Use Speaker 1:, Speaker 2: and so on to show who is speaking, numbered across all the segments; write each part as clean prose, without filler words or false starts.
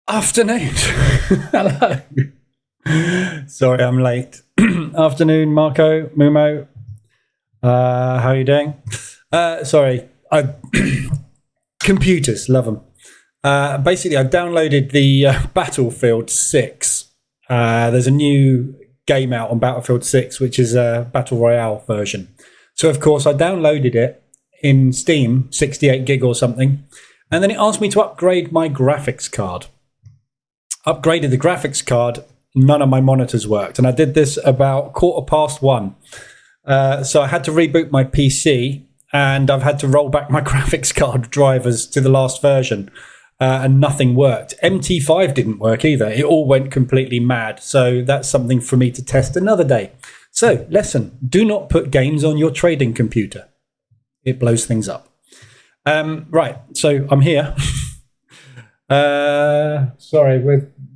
Speaker 1: Afternoon. Hello. Sorry, I'm late. Afternoon, Marco, Mumo. How are you doing? Sorry, computers, love them. Basically, I downloaded the Battlefield 6. There's a new game out on Battlefield 6, which is a Battle Royale version. So, of course, I downloaded it in Steam, 68 gig or something, and then it asked me to upgrade my graphics card. Upgraded the graphics card, none of my monitors worked, and I did this about 1:15. So I had to reboot my PC, and I've had to roll back my graphics card drivers to the last version, and nothing worked. MT5 didn't work either. It all went completely mad. So that's something for me to test another day. So, lesson, do not put games on your trading computer. It blows things up. Right, so I'm here. Sorry,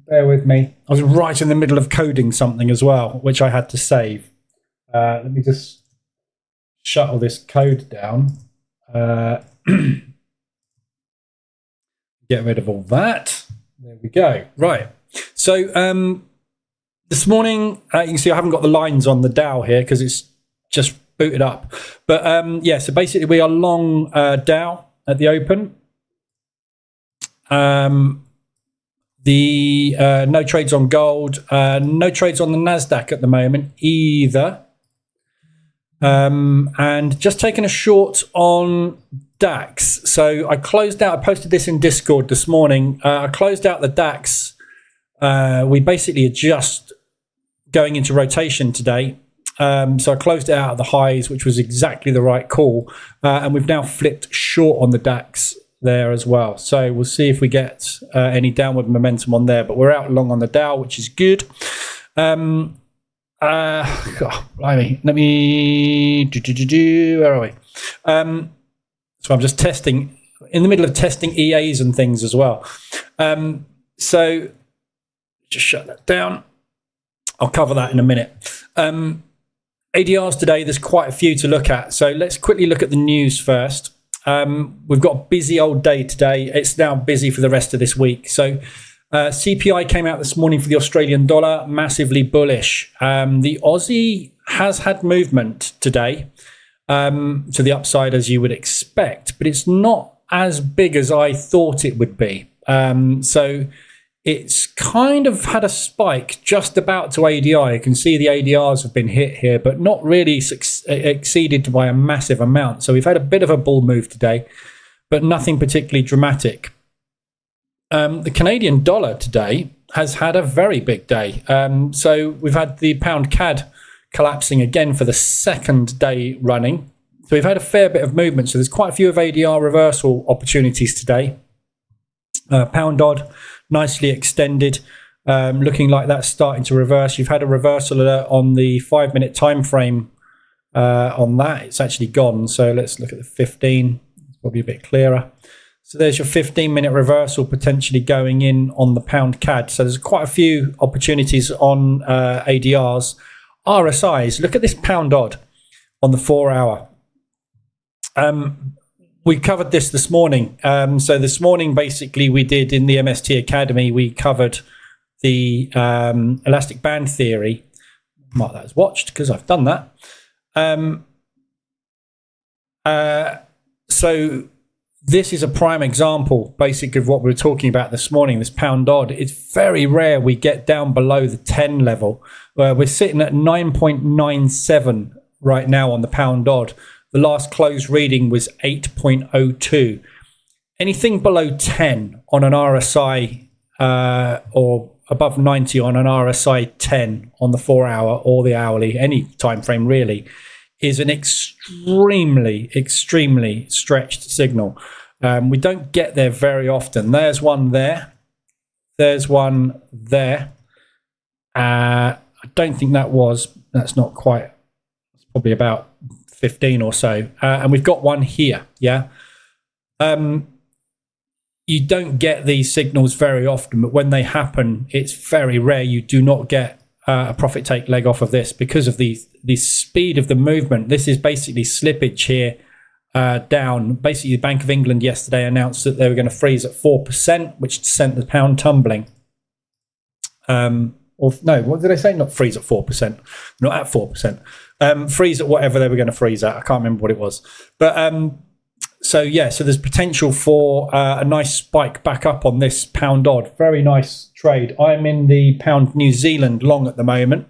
Speaker 1: bear with me. I was right in the middle of coding something as well, which I had to save. Let me just shut all this code down. Get rid of all that. There we go. Right. So this morning, you can see I haven't got the lines on the Dow here because it's just booted up. But yeah, so basically we are long Dow at the open. No trades on gold, no trades on the Nasdaq at the moment either, and just taking a short on DAX. So I closed out. I posted this in Discord this morning. I closed out the DAX. We basically are just going into rotation today. So I closed it out at the highs, which was exactly the right call, and we've now flipped short on the DAX there as well. So we'll see if we get any downward momentum on there, but we're out long on the Dow, which is good. Let me where are we? So I'm just testing, in the middle of testing EAs and things as well. So just shut that down. I'll cover that in a minute. ADRs today, there's quite a few to look at. So let's quickly look at the news first. We've got a busy old day today. It's now busy for the rest of this week. So CPI came out this morning for the Australian dollar, massively bullish. The Aussie has had movement today to the upside, as you would expect, but it's not as big as I thought it would be. So it's kind of had a spike just about to ADI. You can see the ADRs have been hit here, but not really exceeded by a massive amount. So we've had a bit of a bull move today, but nothing particularly dramatic. The Canadian dollar today has had a very big day. So we've had the pound CAD collapsing again for the second day running. So we've had a fair bit of movement. So there's quite a few of ADR reversal opportunities today. Pound odd nicely extended, looking like that's starting to reverse. You've had a reversal alert on the 5-minute time frame on that. It's actually gone. So let's look at the 15. It's probably a bit clearer. So there's your 15-minute reversal potentially going in on the pound CAD. So there's quite a few opportunities on ADRs. RSIs, look at this pound odd on the 4-hour. We covered this morning. So this morning, basically, we did in the MST Academy, we covered the elastic band theory. Mark that as watched because I've done that. So this is a prime example, basically, of what we were talking about this morning, this pound odd. It's very rare we get down below the 10 level. We're sitting at 9.97 right now on the pound odd. The last close reading was 8.02. Anything below 10 on an RSI or above 90 on an RSI 10 on the 4-hour or the hourly, any time frame really, is an extremely stretched signal. We don't get there very often. There's one there. There's one there. I don't think that's not quite, it's probably about 15 or so, and we've got one here. Yeah, you don't get these signals very often, but when they happen, it's very rare. You do not get a profit take leg off of this because of the speed of the movement. This is basically slippage here down. Basically, the Bank of England yesterday announced that they were going to freeze at 4%, which sent the pound tumbling. Or no, what did they say? Not freeze at 4%, not at 4%. Freeze at whatever they were going to freeze at. I can't remember what it was. But so there's potential for a nice spike back up on this pound odd. Very nice trade. I'm in the pound New Zealand long at the moment.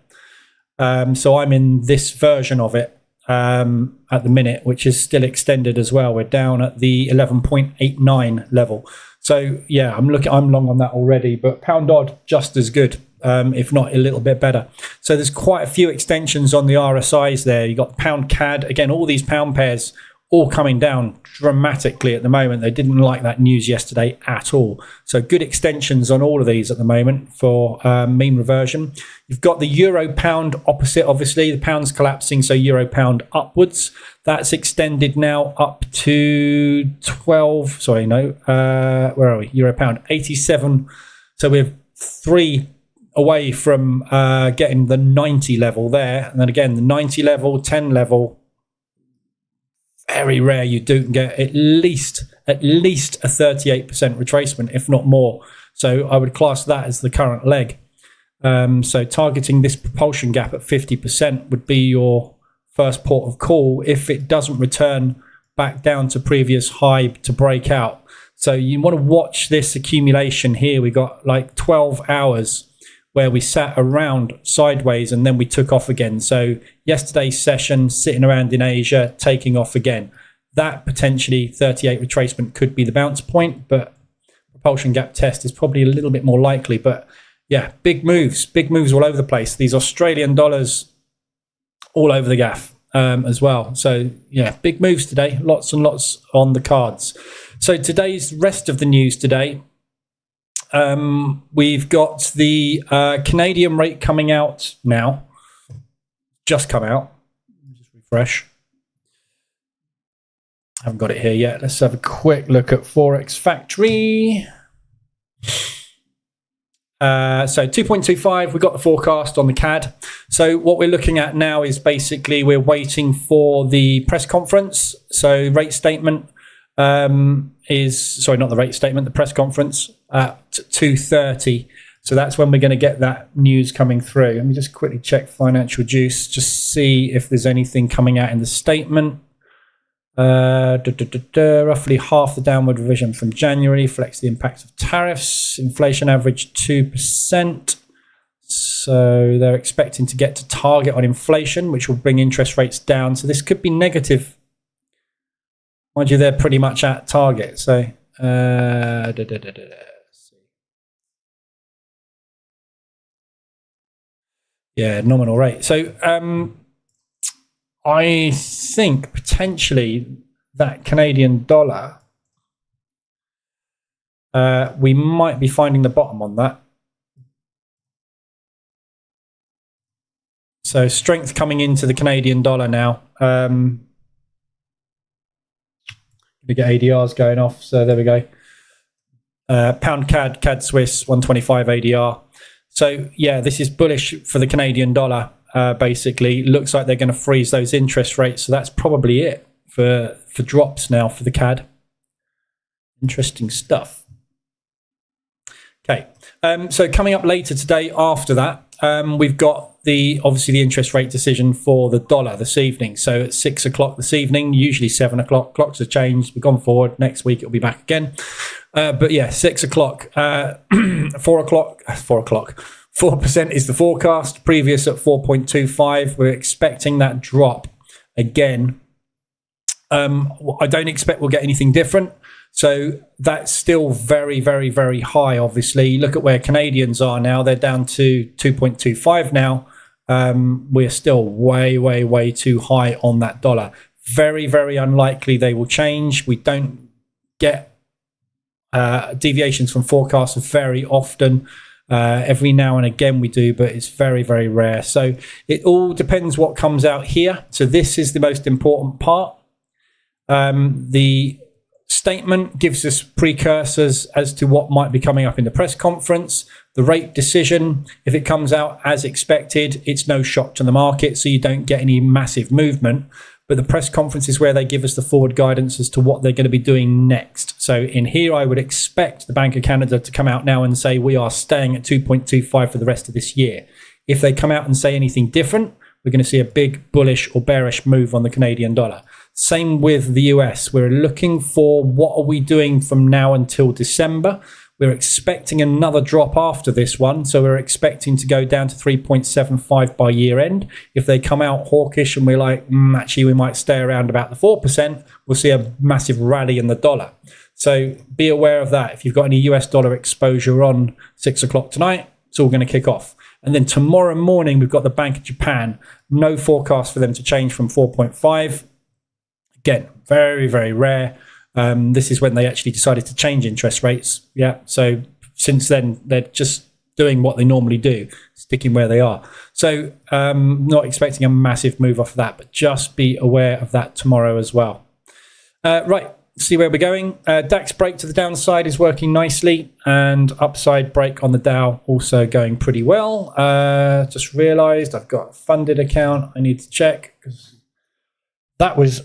Speaker 1: So I'm in this version of it at the minute, which is still extended as well. We're down at the 11.89 level. So yeah, I'm long on that already, but pound odd just as good, if not a little bit better. So there's quite a few extensions on the RSIs there. You got pound CAD again. All these pound pairs all coming down dramatically at the moment. They didn't like that news yesterday at all. So good extensions on all of these at the moment for mean reversion. You've got the euro pound opposite, obviously. The pound's collapsing, so euro pound upwards. That's extended now up to 12. Sorry, no. Where are we? Euro pound 87. So we're 3 away from getting the 90 level there. And then again, the 90 level, 10 level. Very rare you do get at least a 38% retracement, if not more. So I would class that as the current leg. So targeting this propulsion gap at 50% would be your first port of call if it doesn't return back down to previous high to break out. So you want to watch this accumulation here. We got like 12 hours where we sat around sideways and then we took off again. So yesterday's session, sitting around in Asia, taking off again. That potentially 38 retracement could be the bounce point, but propulsion gap test is probably a little bit more likely. But yeah, big moves all over the place. These Australian dollars all over the gaff as well. So yeah, big moves today, lots and lots on the cards. So today's rest of the news today, we've got the Canadian rate coming out now. Just come out. Just refresh. Haven't got it here yet. Let's have a quick look at Forex Factory. So 2.25, we got the forecast on the CAD. So what we're looking at now is basically we're waiting for the press conference. So rate statement the press conference at 2:30. So that's when we're going to get that news coming through. Let me just quickly check Financial Juice, just see if there's anything coming out in the statement. Roughly half the downward revision from January reflects the impacts of tariffs. Inflation averaged 2%. So they're expecting to get to target on inflation, which will bring interest rates down. So this could be negative. Mind you, they're pretty much at target. So, yeah, nominal rate. So, I think potentially that Canadian dollar, we might be finding the bottom on that. So strength coming into the Canadian dollar now. We get ADRs going off, so there we go. Pound CAD Swiss 125 ADR. So yeah, this is bullish for the Canadian dollar. Basically, looks like they're going to freeze those interest rates. So that's probably it for drops now for the CAD. Interesting stuff. Okay, so coming up later today after that, we've got obviously the interest rate decision for the dollar this evening. So at 6 o'clock this evening, usually 7 o'clock. Clocks have changed. We've gone forward. Next week it'll be back again. But yeah, 6 o'clock, 4 o'clock. 4% is the forecast. Previous at 4.25. We're expecting that drop again. I don't expect we'll get anything different. So that's still very, very, very high, obviously. Look at where Canadians are now. They're down to 2.25 now. We're still way, way, way too high on that dollar. Very, very unlikely they will change. We don't get deviations from forecasts very often. Every now and again we do, but it's very, very rare. So it all depends what comes out here. So this is the most important part. The statement gives us precursors as to what might be coming up in the press conference. The rate decision, if it comes out as expected, it's no shock to the market, so you don't get any massive movement. but the press conference is where they give us the forward guidance as to what they're going to be doing next. So in here, I would expect the Bank of Canada to come out now and say we are staying at 2.25 for the rest of this year. If they come out and say anything different, we're going to see a big bullish or bearish move on the Canadian dollar. Same with the US. We're looking for what are we doing from now until December. We're expecting another drop after this one. So we're expecting to go down to 3.75 by year end. If they come out hawkish and we're like, actually, we might stay around about the 4%, we'll see a massive rally in the dollar. So be aware of that. If you've got any US dollar exposure on 6 o'clock tonight, it's all going to kick off. And then tomorrow morning, we've got the Bank of Japan. No forecast for them to change from 4.5. Again, very, very rare. This is when they actually decided to change interest rates. Yeah. So since then, they're just doing what they normally do, sticking where they are. So not expecting a massive move off of that, but just be aware of that tomorrow as well. Right. See where we're going. DAX break to the downside is working nicely, and upside break on the Dow also going pretty well. Just realized I've got a funded account I need to check because that was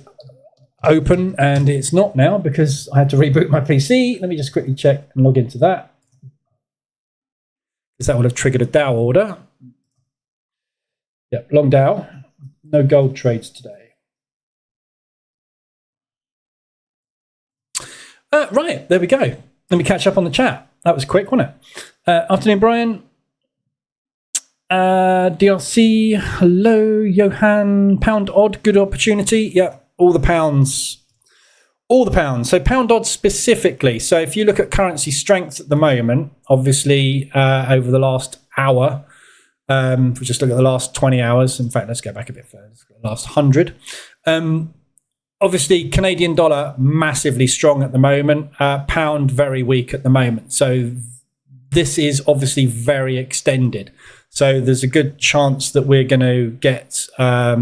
Speaker 1: open and it's not now because I had to reboot my PC. Let me just quickly check and log into that because that would have triggered a Dow order. Yep, long Dow. No gold trades today. Right, there we go. Let me catch up on the chat. That was quick, wasn't it? Afternoon, Brian. DRC, hello, Johan. Pound odd, good opportunity. Yep, all the pounds. All the pounds. So pound odd specifically. So if you look at currency strength at the moment, obviously over the last hour, if we just look at the last 20 hours, in fact, let's go back a bit further, the last 100. Obviously, Canadian dollar massively strong at the moment, pound very weak at the moment. So this is obviously very extended. So there's a good chance that we're going to get a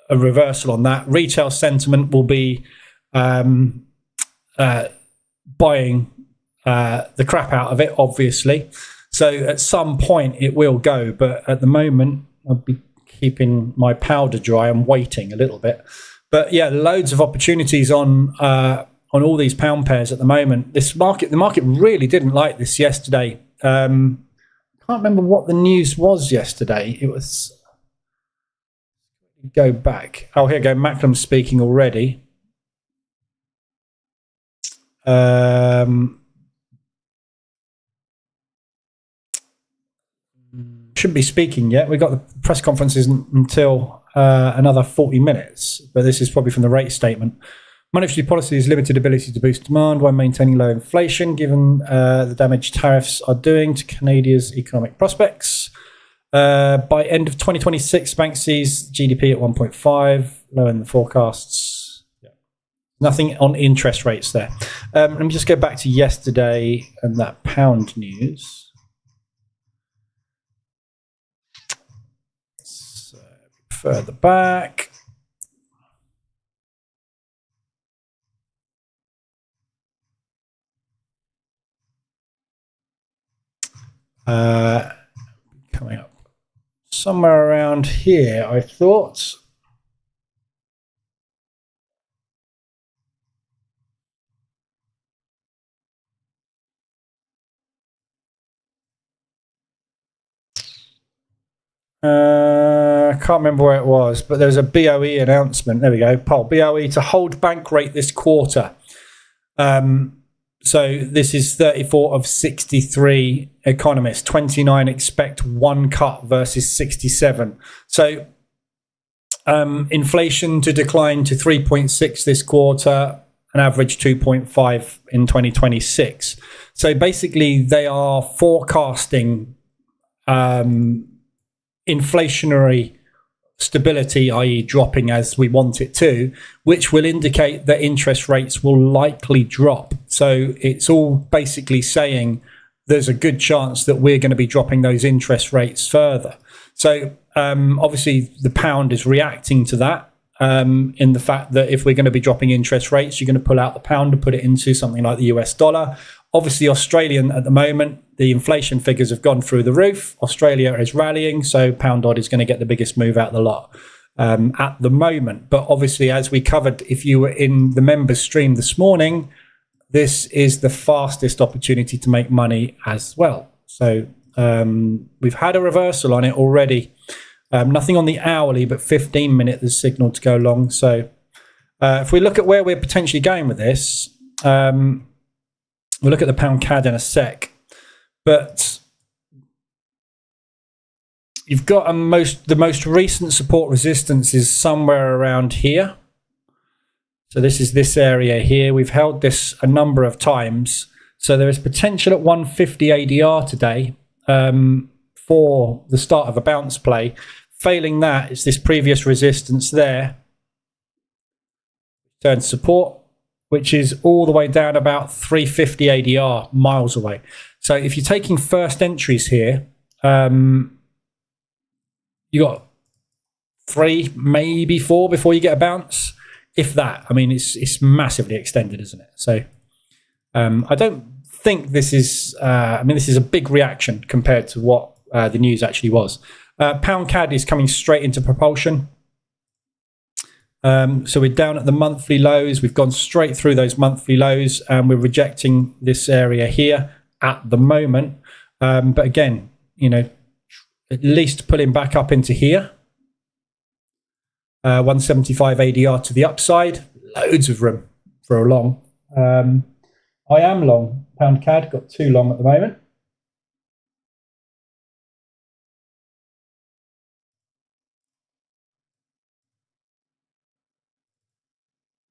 Speaker 1: reversal on that. Retail sentiment will be buying the crap out of it, obviously. So at some point it will go, but at the moment I'll be keeping my powder dry and waiting a little bit. But yeah, loads of opportunities on all these pound pairs at the moment. The market really didn't like this yesterday. Can't remember what the news was yesterday. It was go back. Oh, here we go. Macklem's speaking already. Shouldn't be speaking yet. We got the press conferences until another 40 minutes, but this is probably from the rate statement. Monetary policy has limited ability to boost demand while maintaining low inflation, given the damage tariffs are doing to Canada's economic prospects. By end of 2026, bank sees GDP at 1.5, low in the forecasts. Yeah. Nothing on interest rates there. Let me just go back to yesterday and that pound news. Further back. Coming up somewhere around here, I thought. Can't remember where it was, but there was a BOE announcement. There we go. Poll BOE to hold bank rate this quarter. So this is 34 of 63 economists. 29 expect one cut versus 67. So inflation to decline to 3.6 this quarter, an average 2.5 in 2026. So basically, they are forecasting inflationary stability, i.e. dropping as we want it to, which will indicate that interest rates will likely drop. So it's all basically saying there's a good chance that we're going to be dropping those interest rates further. So obviously the pound is reacting to that in the fact that if we're going to be dropping interest rates, you're going to pull out the pound and put it into something like the US dollar. Obviously, Australian at the moment, the inflation figures have gone through the roof. Australia is rallying, so pound odd is going to get the biggest move out of the lot. at the moment. But obviously, as we covered, if you were in the members stream this morning, this is the fastest opportunity to make money as well. So we've had a reversal on it already. Nothing on the hourly, but 15-minute there's signal to go long. So if we look at where we're potentially going with this, we'll look at the pound CAD in a sec. But you've got the most recent support resistance is somewhere around here. So this is this area here. We've held this a number of times. So there is potential at 150 ADR today for the start of a bounce play. Failing that, it's this previous resistance there. Turn support, which is all the way down about 350 ADR, miles away. So if you're taking first entries here, you got 3, maybe 4 before you get a bounce. If that, I mean, it's massively extended, isn't it? So I don't think this is, this is a big reaction compared to what the news actually was. Pound CAD is coming straight into propulsion. So we're down at the monthly lows. We've gone straight through those monthly lows and we're rejecting this area here at the moment. But again, at least pulling back up into here. 175 ADR to the upside, loads of room for a long. I am long pound CAD, got 2 long at the moment.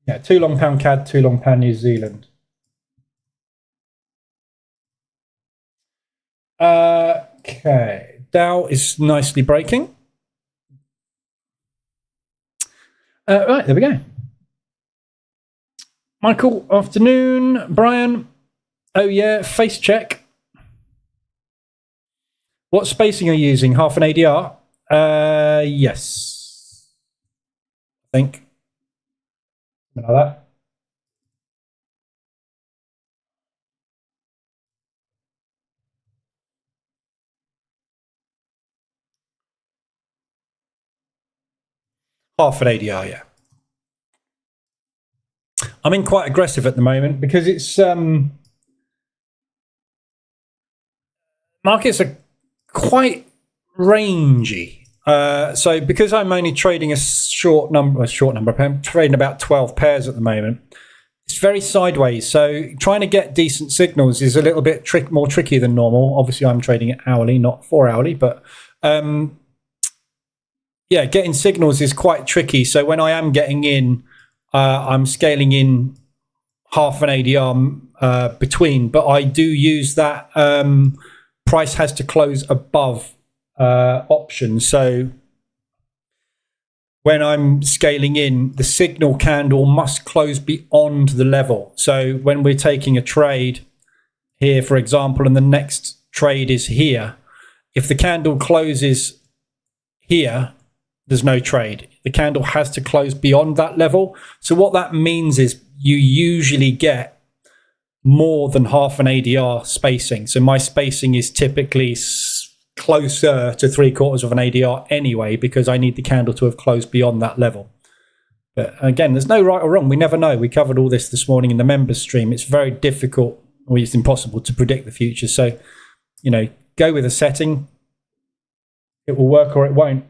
Speaker 1: Yeah, 2 long pound CAD, 2 long pound New Zealand. Okay, Dow is nicely breaking. Right, there we go. Michael, afternoon. Brian, oh yeah, face check. What spacing are you using? Half an ADR? Yes. I think. Something like that. Half an ADR, yeah. I'm in quite aggressive at the moment because it's markets are quite rangy. So because I'm only trading a short number, I'm trading about 12 pairs at the moment. It's very sideways. So trying to get decent signals is a little bit more tricky than normal. Obviously, I'm trading it hourly, not 4 hourly, but yeah, getting signals is quite tricky. So when I am getting in, I'm scaling in half an ADR between, but I do use that price has to close above option. So when I'm scaling in, the signal candle must close beyond the level. So when we're taking a trade here, for example, and the next trade is here, if the candle closes here, there's no trade. The candle has to close beyond that level. So what that means is you usually get more than half an ADR spacing. So my spacing is typically closer to 3/4 of an ADR anyway, because I need the candle to have closed beyond that level. But again, there's no right or wrong. We never know. We covered all this morning in the members stream. It's very difficult, or it's impossible to predict the future. So, go with a setting. It will work or it won't.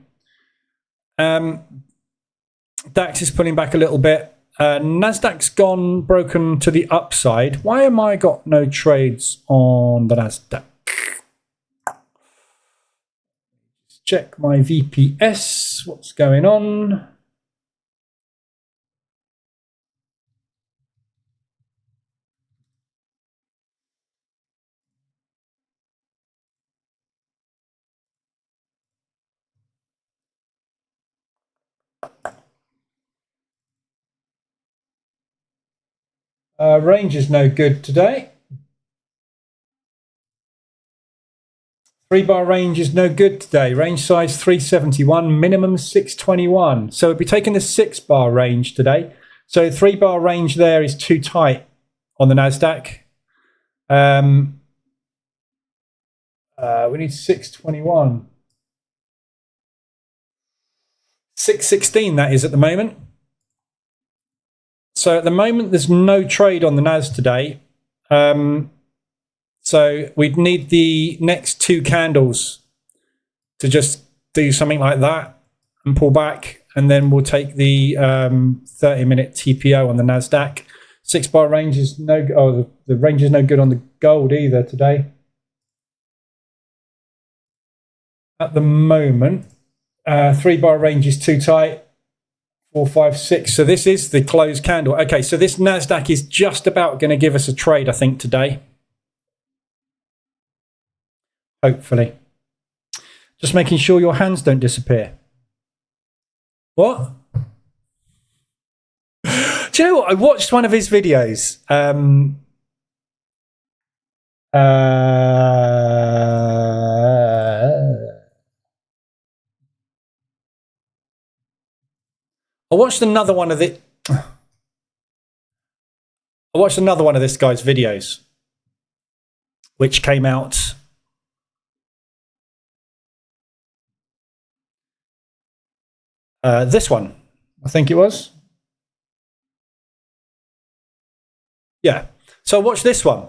Speaker 1: DAX is pulling back a little bit. Nasdaq's gone broken to the upside. Why am I got no trades on the Nasdaq? Check my VPS. What's going on? Range is no good today. 3-bar range is no good today. Range size 371, minimum 621. So we'll be taking the 6-bar range today. So 3-bar range there is too tight on the Nasdaq. We need 621. 616 that is at the moment. So at the moment, there's no trade on the NAS today. So we'd need the next 2 candles to just do something like that and pull back. And then we'll take the 30-minute TPO on the NASDAQ. 6-bar range is no good. Oh, the range is no good on the gold either today. At the moment, 3-bar range is too tight. 4, 5, 6. So this is the closed candle. Okay, so this NASDAQ is just about going to give us a trade, I think, today. Hopefully. Just making sure your hands don't disappear. What? Do you know what? I watched one of his videos. I watched another one of this guy's videos, which came out this one, I think it was. Yeah. So I watched this one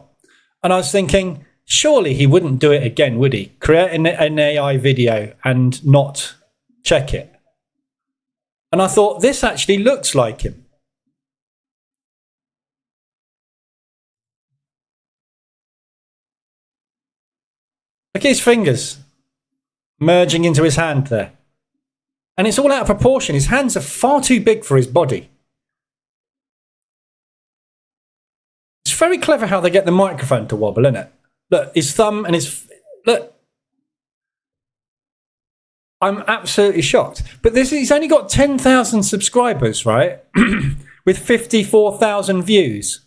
Speaker 1: and I was thinking, surely he wouldn't do it again, would he? Create an AI video and not check it. And I thought, this actually looks like him. Look at his fingers merging into his hand there. And it's all out of proportion. His hands are far too big for his body. It's very clever how they get the microphone to wobble, isn't it? Look, his thumb and his... Look. I'm absolutely shocked. But he's only got 10,000 subscribers, right? With 54,000 views.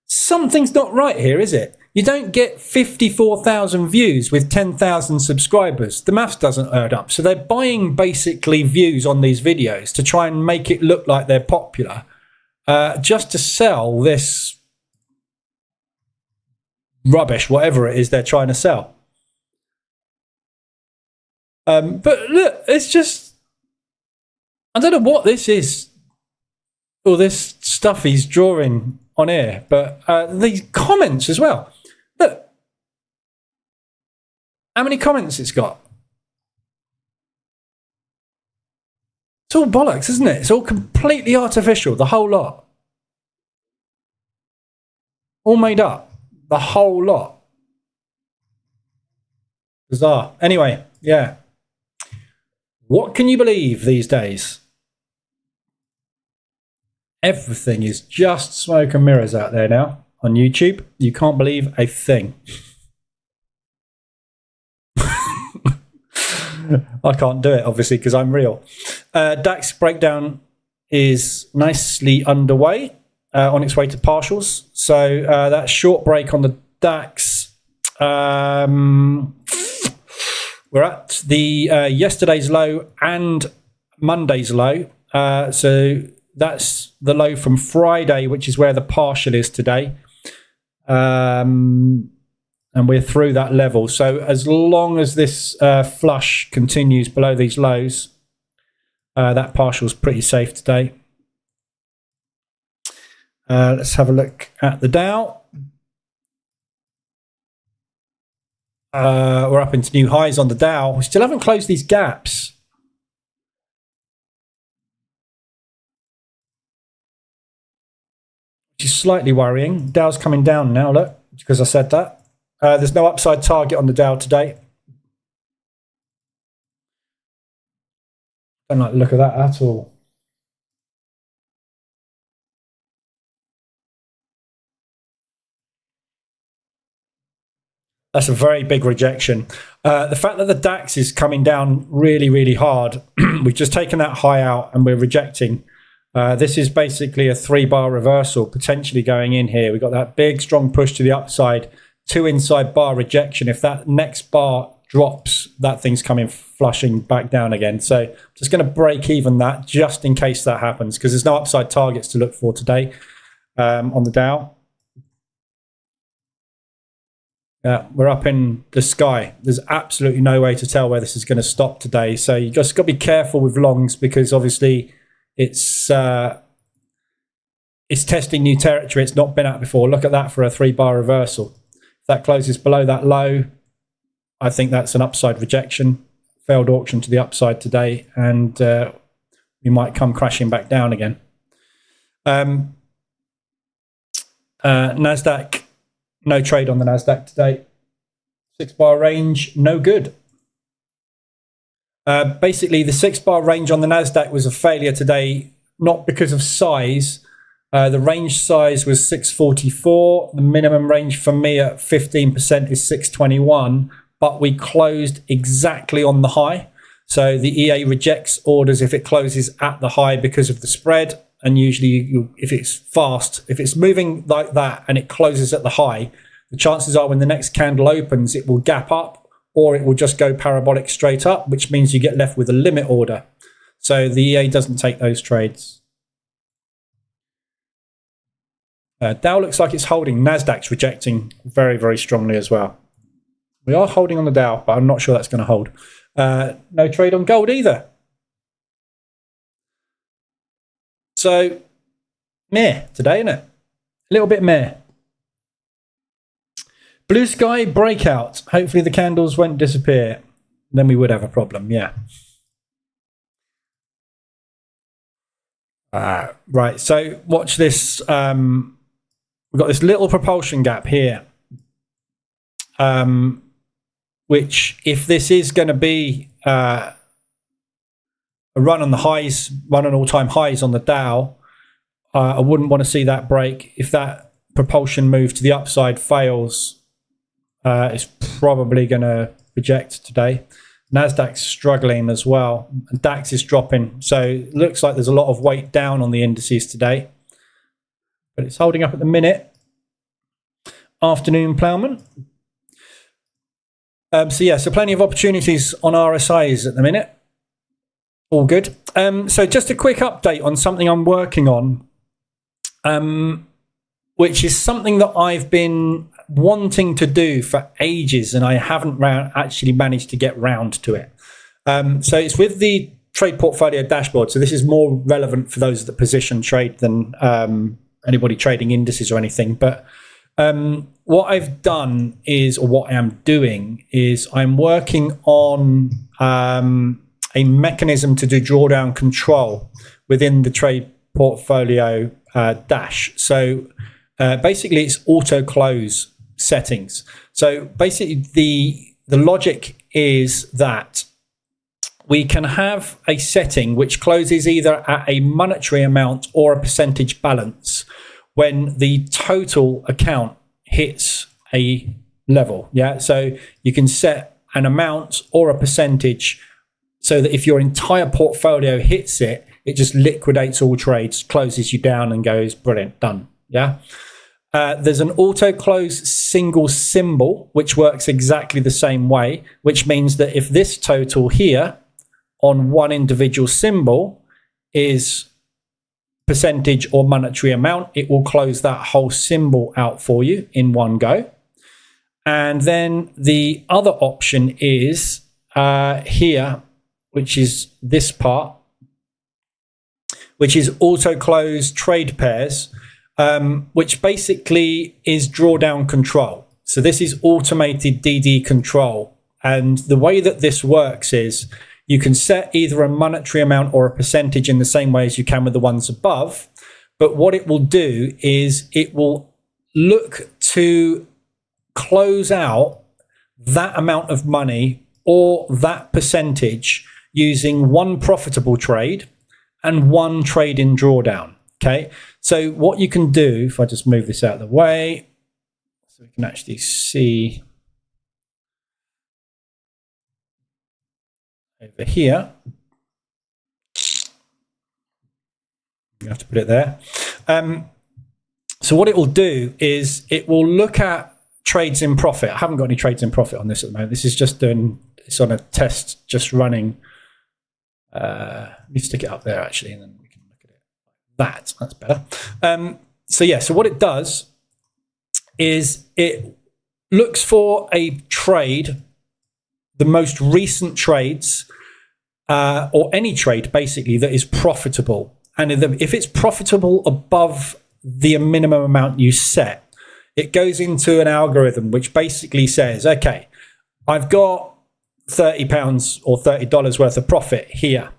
Speaker 1: Something's not right here, is it? You don't get 54,000 views with 10,000 subscribers. The maths doesn't add up. So they're buying basically views on these videos to try and make it look like they're popular, just to sell this rubbish, whatever it is they're trying to sell. But look, it's just, I don't know what this is, all this stuff he's drawing on here, but these comments as well. Look, how many comments it's got? It's all bollocks, isn't it? It's all completely artificial, the whole lot. All made up, the whole lot. Bizarre. Anyway, yeah. What can you believe these days? Everything is just smoke and mirrors out there now on YouTube. You can't believe a thing. I can't do it, obviously, because I'm real. DAX breakdown is nicely underway, on its way to partials. So that short break on the DAX. We're at the yesterday's low and Monday's low. So that's the low from Friday, which is where the partial is today. And we're through that level. So as long as this flush continues below these lows, that partial is pretty safe today. Let's have a look at the Dow. We're up into new highs on the Dow. We still haven't closed these gaps. Which is slightly worrying. Dow's coming down now, look, because I said that. There's no upside target on the Dow today. Don't like the look of that at all. That's a very big rejection. The fact that the DAX is coming down really, really hard. We've just taken that high out and we're rejecting. This is basically a 3-bar reversal potentially going in here. We've got that big, strong push to the upside, 2 inside bar rejection. If that next bar drops, that thing's coming flushing back down again. So just going to break even that just in case that happens, because there's no upside targets to look for today on the Dow. We're up in the sky. There's absolutely no way to tell where this is going to stop today. So you just got to be careful with longs, because obviously it's testing new territory it's not been at before. Look at that for a 3-bar reversal. If that closes below that low, I think that's an upside rejection. Failed auction to the upside today, and we might come crashing back down again. Nasdaq, no trade on the Nasdaq today. 6-bar range, no good. Basically, the 6-bar range on the Nasdaq was a failure today, not because of size. The range size was 644. The minimum range for me at 15% is 621, but we closed exactly on the high. So the EA rejects orders if it closes at the high because of the spread. And usually if it's fast, if it's moving like that and it closes at the high, the chances are when the next candle opens, it will gap up or it will just go parabolic straight up, which means you get left with a limit order. So the EA doesn't take those trades. Dow looks like it's holding. Nasdaq's rejecting very, very strongly as well. We are holding on the Dow, but I'm not sure that's going to hold. No trade on gold either. So, meh today, isn't it? A little bit meh. Blue sky breakout. Hopefully the candles won't disappear. Then we would have a problem, yeah. Right, so watch this. We've got this little propulsion gap here. Which, if this is going to be a run on the highs, run on all-time highs on the Dow, I wouldn't want to see that break. If that propulsion move to the upside fails, it's probably going to reject today. Nasdaq's struggling as well, and DAX is dropping. So it looks like there's a lot of weight down on the indices today, but it's holding up at the minute. Afternoon ploughman. So plenty of opportunities on RSIs at the minute. All good. So just a quick update on something I'm working on, which is something that I've been wanting to do for ages, and I haven't actually managed to get round to it. So it's with the trade portfolio dashboard. So this is more relevant for those that position trade than anybody trading indices or anything. But what I've done is, or what I am doing is, I'm working on a mechanism to do drawdown control within the trade portfolio dash. So basically it's auto close settings. So basically the logic is that we can have a setting which closes either at a monetary amount or a percentage balance when the total account hits a level. Yeah, so you can set an amount or a percentage so that if your entire portfolio hits it, it just liquidates all trades, closes you down and goes, brilliant, done. Yeah. There's an auto close single symbol, which works exactly the same way, which means that if this total here on one individual symbol is percentage or monetary amount, it will close that whole symbol out for you in one go. And then the other option is here, which is this part, which is auto close trade pairs, which basically is drawdown control. So this is automated DD control. And the way that this works is you can set either a monetary amount or a percentage in the same way as you can with the ones above. But what it will do is it will look to close out that amount of money or that percentage using one profitable trade and one trade in drawdown. Okay, so what you can do, if I just move this out of the way so we can actually see over here, you have to put it there. So what it will do is it will look at trades in profit. I haven't got any trades in profit on this at the moment. This is just doing, it's on a test, just running. Let me stick it up there actually, and then we can look at it. That's better. So yeah, so what it does is it looks for a trade, the most recent trades, or any trade basically that is profitable. And if it's profitable above the minimum amount you set, it goes into an algorithm which basically says, okay, I've got £30 or $30 worth of profit here.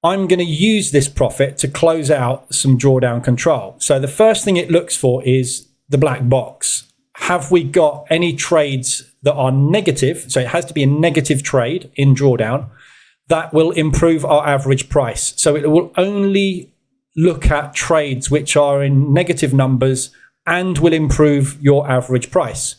Speaker 1: I'm going to use this profit to close out some drawdown control. So the first thing it looks for is the black box. Have we got any trades that are negative? So it has to be a negative trade in drawdown that will improve our average price. So it will only look at trades which are in negative numbers and will improve your average price.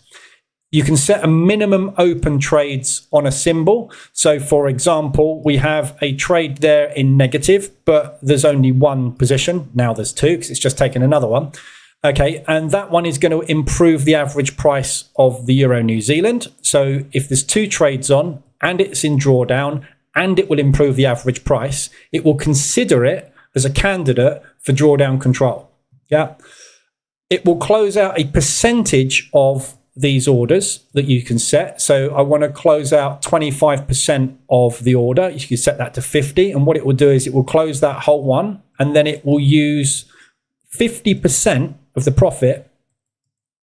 Speaker 1: You can set a minimum open trades on a symbol. So for example, we have a trade there in negative, but there's only one position. Now there's two because it's just taken another one. Okay, and that one is going to improve the average price of the Euro New Zealand. So if there's two trades on and it's in drawdown and it will improve the average price, it will consider it as a candidate for drawdown control. Yeah. It will close out a percentage of these orders that you can set. So I want to close out 25% of the order. You can set that to 50. And what it will do is it will close that whole one. And then it will use 50% of the profit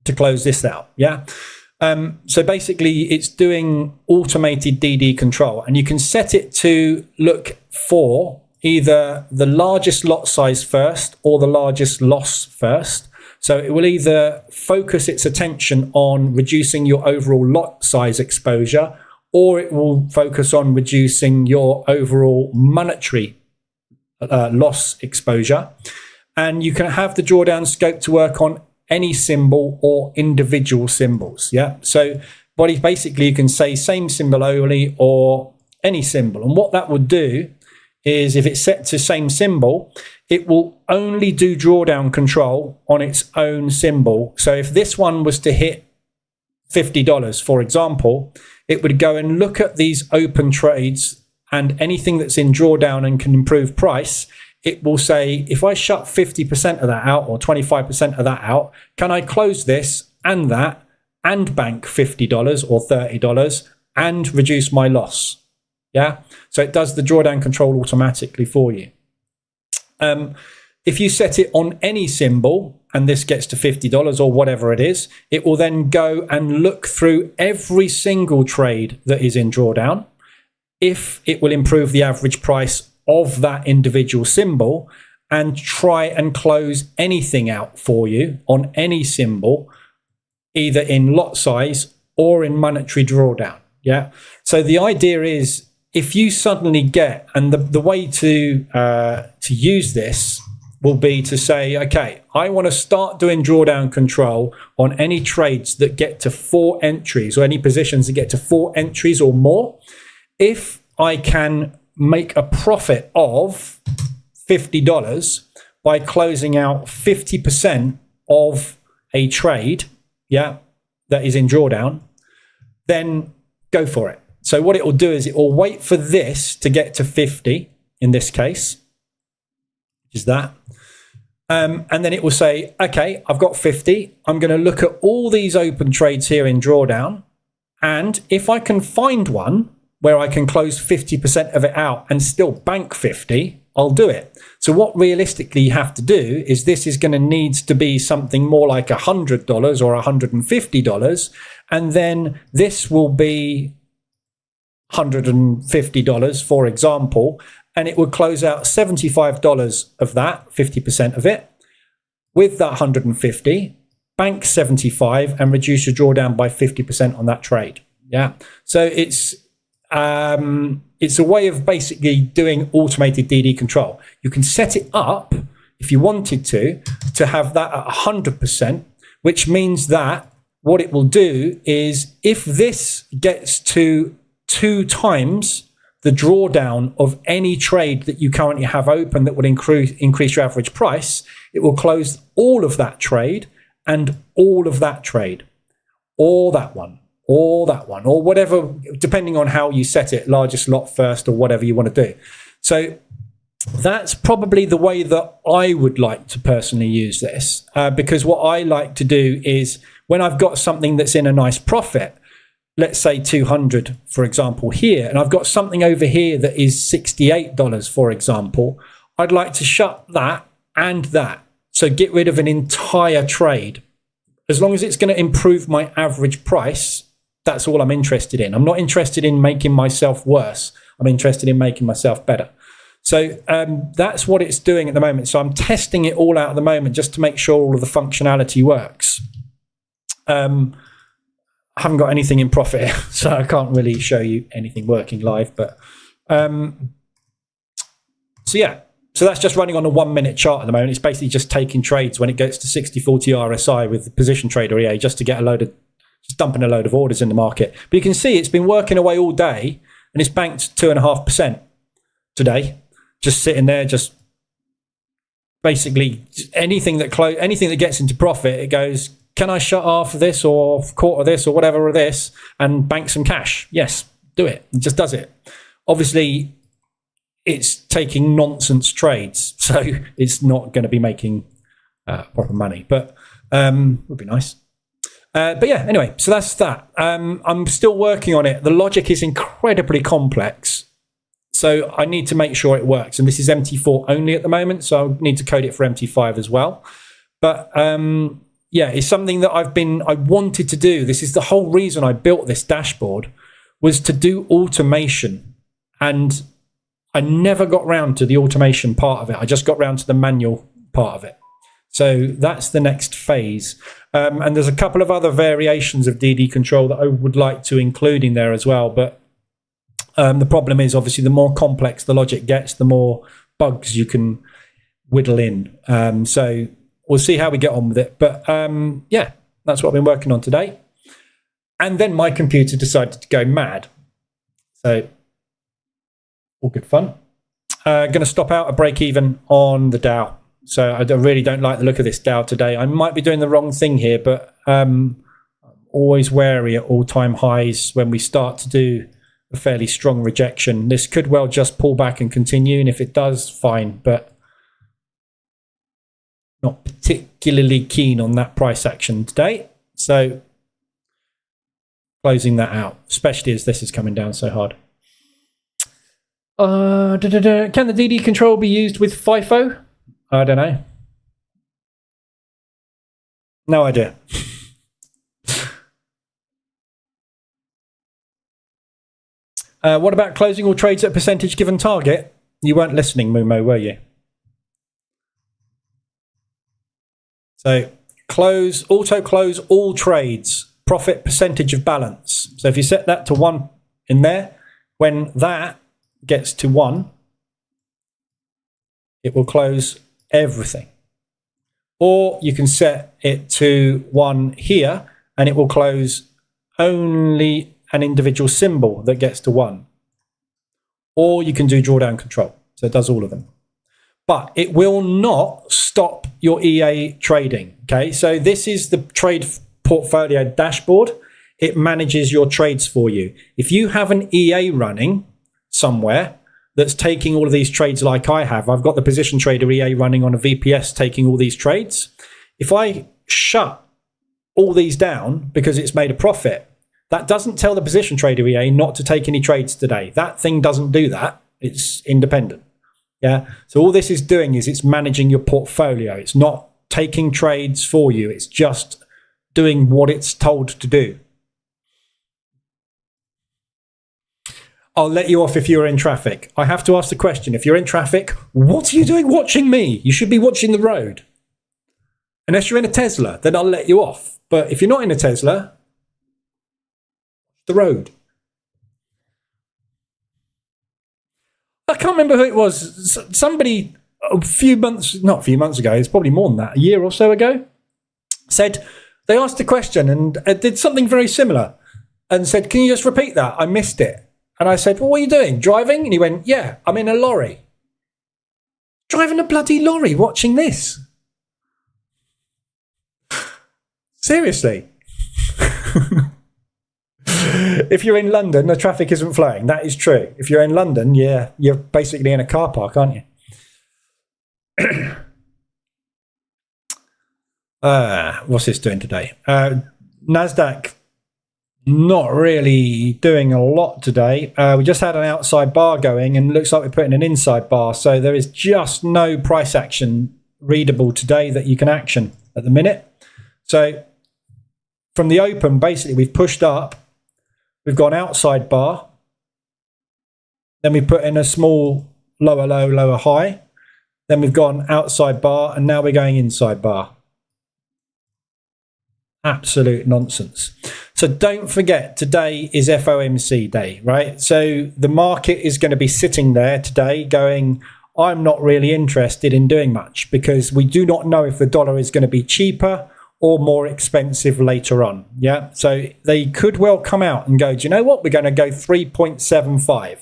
Speaker 1: to close this out. Yeah. So basically it's doing automated DD control, and you can set it to look for either the largest lot size first or the largest loss first. So it will either focus its attention on reducing your overall lot size exposure, or it will focus on reducing your overall monetary loss exposure. And you can have the drawdown scope to work on any symbol or individual symbols. Yeah. So basically you can say same symbol only or any symbol. And what that would do is if it's set to same symbol, it will only do drawdown control on its own symbol. So if this one was to hit $50, for example, it would go and look at these open trades and anything that's in drawdown and can improve price. It will say, if I shut 50% of that out or 25% of that out, can I close this and that and bank $50 or $30 and reduce my loss? Yeah. So it does the drawdown control automatically for you. If you set it on any symbol and this gets to $50 or whatever it is, it will then go and look through every single trade that is in drawdown. If it will improve the average price of that individual symbol and try and close anything out for you on any symbol, either in lot size or in monetary drawdown. Yeah. So the idea is, if you suddenly get, and the way to use this will be to say, okay, I want to start doing drawdown control on any trades that get to 4 entries or any positions that get to 4 entries or more. If I can make a profit of $50 by closing out 50% of a trade, yeah, that is in drawdown, then go for it. So what it will do is it will wait for this to get to 50 in this case, which is that. And then it will say, okay, I've got 50. I'm going to look at all these open trades here in drawdown. And if I can find one where I can close 50% of it out and still bank 50, I'll do it. So what realistically you have to do is this is going to need to be something more like $100 or $150. And then this will be $150, for example, and it would close out $75 of that, 50% of it, with that 150, bank 75 and reduce your drawdown by 50% on that trade. Yeah. So it's a way of basically doing automated DD control. You can set it up if you wanted to have that at 100%, which means that what it will do is if this gets to 2 times the drawdown of any trade that you currently have open that would increase your average price, it will close all of that trade and all of that trade, or that one, or that one, or whatever, depending on how you set it, largest lot first or whatever you want to do. So that's probably the way that I would like to personally use this, because what I like to do is when I've got something that's in a nice profit, let's say 200, for example, here, and I've got something over here that is $68, for example, I'd like to shut that and that. So get rid of an entire trade. As long as it's going to improve my average price, that's all I'm interested in. I'm not interested in making myself worse. I'm interested in making myself better. So that's what it's doing at the moment. So I'm testing it all out at the moment just to make sure all of the functionality works. I haven't got anything in profit, so I can't really show you anything working live. But so yeah, so that's just running on a 1 minute chart at the moment. It's basically just taking trades when it gets to 60-40 RSI with the position trader EA just to get just dumping a load of orders in the market. But you can see it's been working away all day and it's banked 2.5% today. Just sitting there, just basically anything that gets into profit, it goes, can I shut half of this or quarter of this or whatever of this and bank some cash? Yes, do it. It just does it. Obviously, it's taking nonsense trades, so it's not going to be making proper money, but would be nice. But yeah, anyway, so that's that. I'm still working on it. The logic is incredibly complex. So I need to make sure it works. And this is MT4 only at the moment, so I need to code it for MT5 as well. But yeah, it's something that I wanted to do. This is the whole reason I built this dashboard, was to do automation. And I never got round to the automation part of it. I just got round to the manual part of it. So that's the next phase. And there's a couple of other variations of DD control that I would like to include in there as well. But the problem is, obviously, the more complex the logic gets, the more bugs you can whittle in. So we'll see how we get on with it. But yeah, that's what I've been working on today. And then my computer decided to go mad. So all good fun. Going to stop out a break even on the Dow. So I really don't like the look of this Dow today. I might be doing the wrong thing here, but I'm always wary at all-time highs when we start to do a fairly strong rejection. This could well just pull back and continue, and if it does, fine, but not particularly keen on that price action today. So closing that out, especially as this is coming down so hard. Can the DD control be used with FIFO? I don't know. No idea. What about closing all trades at percentage given target? You weren't listening, Mumo, were you? So auto close all trades, profit percentage of balance. So if you set that to 1 in there, when that gets to 1, it will close everything. Or you can set it to 1 here and it will close only an individual symbol that gets to 1. Or you can do drawdown control. So it does all of them. But it will not stop your EA trading. Okay, so this is the trade portfolio dashboard. It manages your trades for you. If you have an EA running somewhere that's taking all of these trades like I have, I've got the position trader EA running on a VPS taking all these trades. If I shut all these down because it's made a profit, that doesn't tell the position trader EA not to take any trades today. That thing doesn't do that. It's independent. Yeah. So all this is doing is it's managing your portfolio. It's not taking trades for you. It's just doing what it's told to do. I'll let you off if you're in traffic. I have to ask the question. If you're in traffic, what are you doing watching me? You should be watching the road. Unless you're in a Tesla, then I'll let you off. But if you're not in a Tesla, the road. I can't remember who it was. Somebody not a few months ago, it's probably more than that, a year or so ago, said, they asked a question and did something very similar and said, can you just repeat that? I missed it. And I said, well, what are you doing? Driving? And he went, yeah, I'm in a lorry. Driving a bloody lorry watching this. Seriously. If you're in London, the traffic isn't flowing. That is true. If you're in London, yeah, you're basically in a car park, aren't you? What's this doing today? NASDAQ not really doing a lot today. We just had an outside bar going and looks like we're putting an inside bar. So there is just no price action readable today that you can action at the minute. So from the open, basically we've pushed up, we've gone outside bar, then we put in a small lower low, lower high, then we've gone outside bar, and now we're going inside bar. Absolute nonsense. So don't forget, today is FOMC day, right? So the market is going to be sitting there today going, I'm not really interested in doing much, because we do not know if the dollar is going to be cheaper or more expensive later on. Yeah. So they could well come out and go, do you know what? We're going to go 3.75.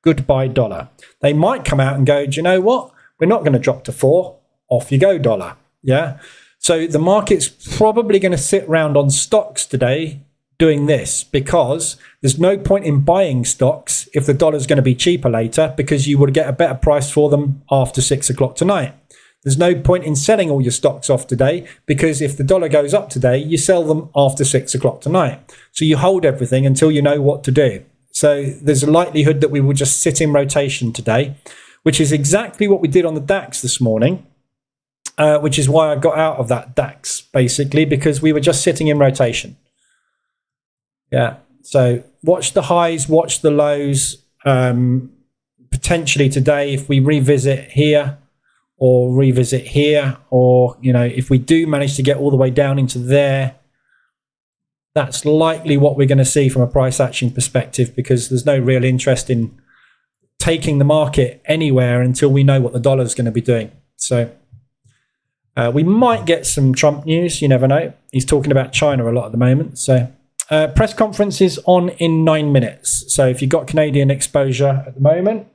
Speaker 1: Goodbye dollar. They might come out and go, do you know what? We're not going to drop to 4. Off you go, dollar. Yeah. So the market's probably going to sit around on stocks today doing this, because there's no point in buying stocks if the dollar's going to be cheaper later, because you would get a better price for them after 6 o'clock tonight. There's no point in selling all your stocks off today, because if the dollar goes up today, you sell them after 6 o'clock tonight. So you hold everything until you know what to do. So there's a likelihood that we will just sit in rotation today, which is exactly what we did on the DAX this morning, which is why I got out of that DAX, basically, because we were just sitting in rotation. Yeah, so watch the highs, watch the lows. Potentially today, if we revisit here or revisit here, or, you know, if we do manage to get all the way down into there, that's likely what we're going to see from a price action perspective, because there's no real interest in taking the market anywhere until we know what the dollar is going to be doing. So we might get some Trump news. You never know. He's talking about China a lot at the moment. So press conference is on in 9 minutes. So if you've got Canadian exposure at the moment,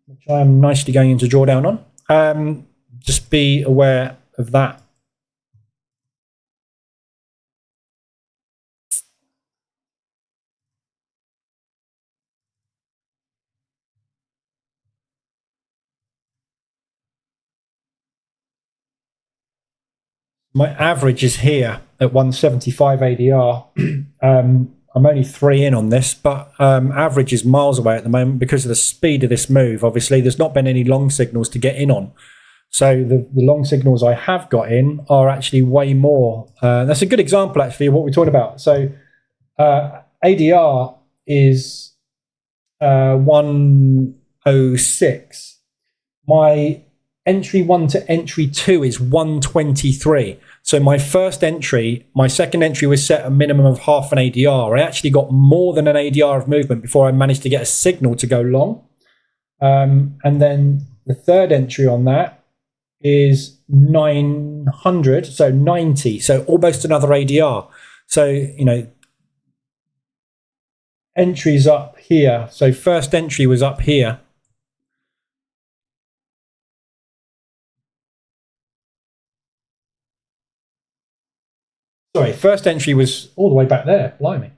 Speaker 1: which I am nicely going into drawdown on, just be aware of that. My average is here at 175 ADR. I'm only 3 in on this, but average is miles away at the moment because of the speed of this move. Obviously, there's not been any long signals to get in on. So the long signals I have got in are actually way more. That's a good example, actually, of what we're talking about. So ADR is 106. My entry 1 to entry 2 is 123. So my first entry, my second entry was set a minimum of half an ADR. I actually got more than an ADR of movement before I managed to get a signal to go long. And then the third entry on that is 900, so 90, so almost another ADR. So, you know, entries up here. So first entry was up here. Sorry, first entry was all the way back there. Blimey.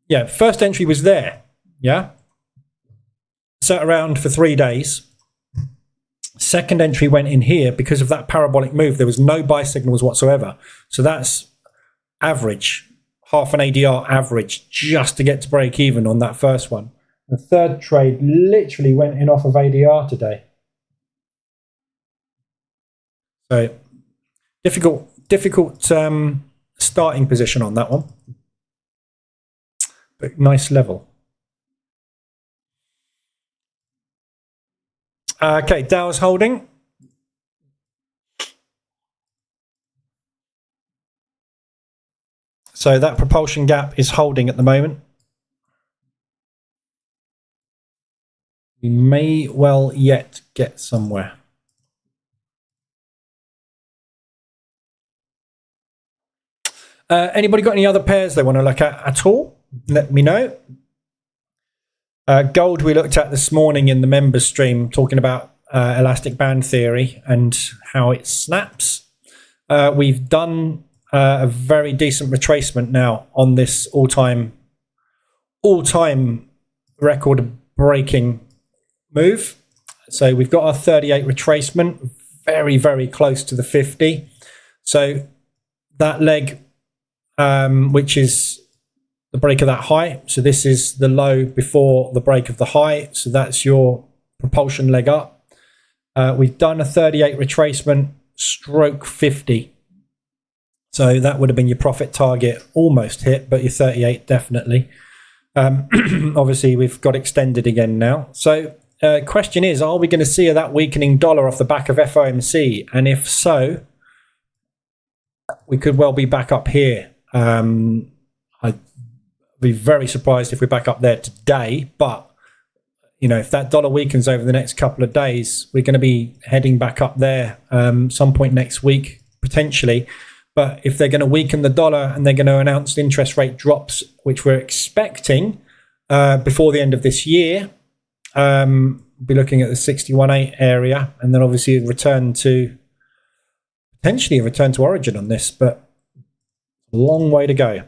Speaker 1: Yeah, first entry was there. Yeah. Sat around for 3 days. Second entry went in here because of that parabolic move. There was no buy signals whatsoever. So that's average, half an ADR average, just to get to break even on that first one. The third trade literally went in off of ADR today. So difficult starting position on that one, but nice level. Okay, Dow's holding. So that propulsion gap is holding at the moment. We may well yet get somewhere. Anybody got any other pairs they want to look at all? Let me know. Gold we looked at this morning in the members stream, talking about elastic band theory and how it snaps. We've done a very decent retracement now on this all-time record-breaking move. So we've got our 38 retracement, very, very close to the 50. So that leg, which is the break of that high. So this is the low before the break of the high. So that's your propulsion leg up. We've done a 38 retracement stroke 50. So that would have been your profit target, almost hit, but your 38 definitely. Obviously, we've got extended again now. So question is, are we going to see that weakening dollar off the back of FOMC? And if so, we could well be back up here. I'd be very surprised if we're back up there today. But, you know, if that dollar weakens over the next couple of days, we're going to be heading back up there some point next week, potentially. But if they're going to weaken the dollar and they're going to announce interest rate drops, which we're expecting before the end of this year, we'll be looking at the 61.8 area, and then obviously potentially a return to origin on this, but a long way to go.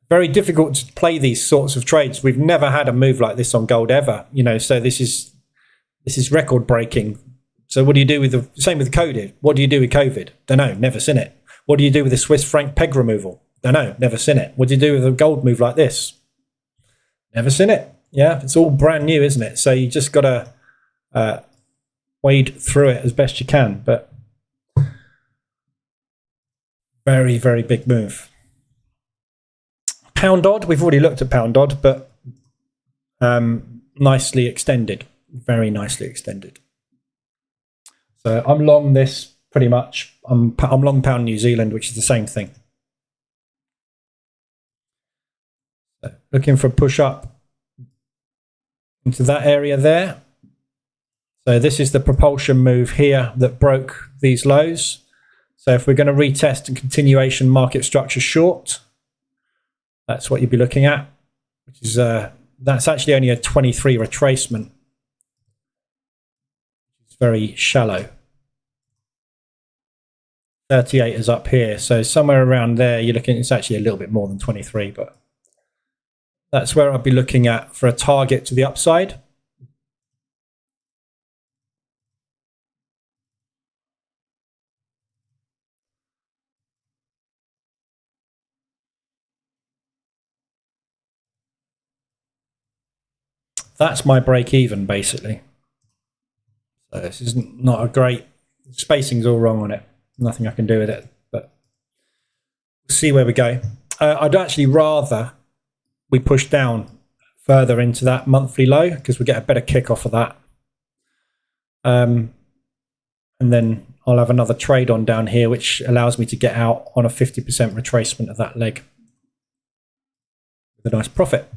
Speaker 1: Very difficult to play these sorts of trades. We've never had a move like this on gold ever, you know, so this is record breaking. So what do you do with the same with COVID? What do you do with COVID? Don't know, never seen it. What do you do with the Swiss franc peg removal? Don't know, never seen it. What do you do with a gold move like this? Never seen it. Yeah, it's all brand new, isn't it? So you just got to wade through it as best you can. But very, very big move. Pound odd, we've already looked at pound odd, but nicely extended. Very nicely extended. So I'm long this. Pretty much, I'm long pound New Zealand, which is the same thing. So looking for a push up into that area there. So this is the propulsion move here that broke these lows. So if we're going to retest and continuation market structure short, that's what you'd be looking at, which is that's actually only a 23 retracement. It's very shallow. 38 is up here, so somewhere around there you're looking, it's actually a little bit more than 23, but that's where I'd be looking at for a target to the upside. That's my break even basically. So this is not a great, spacing's all wrong on it. Nothing I can do with it, but we'll see where we go. I'd actually rather we push down further into that monthly low because we get a better kick off of that. And then I'll have another trade on down here, which allows me to get out on a 50% retracement of that leg with a nice profit.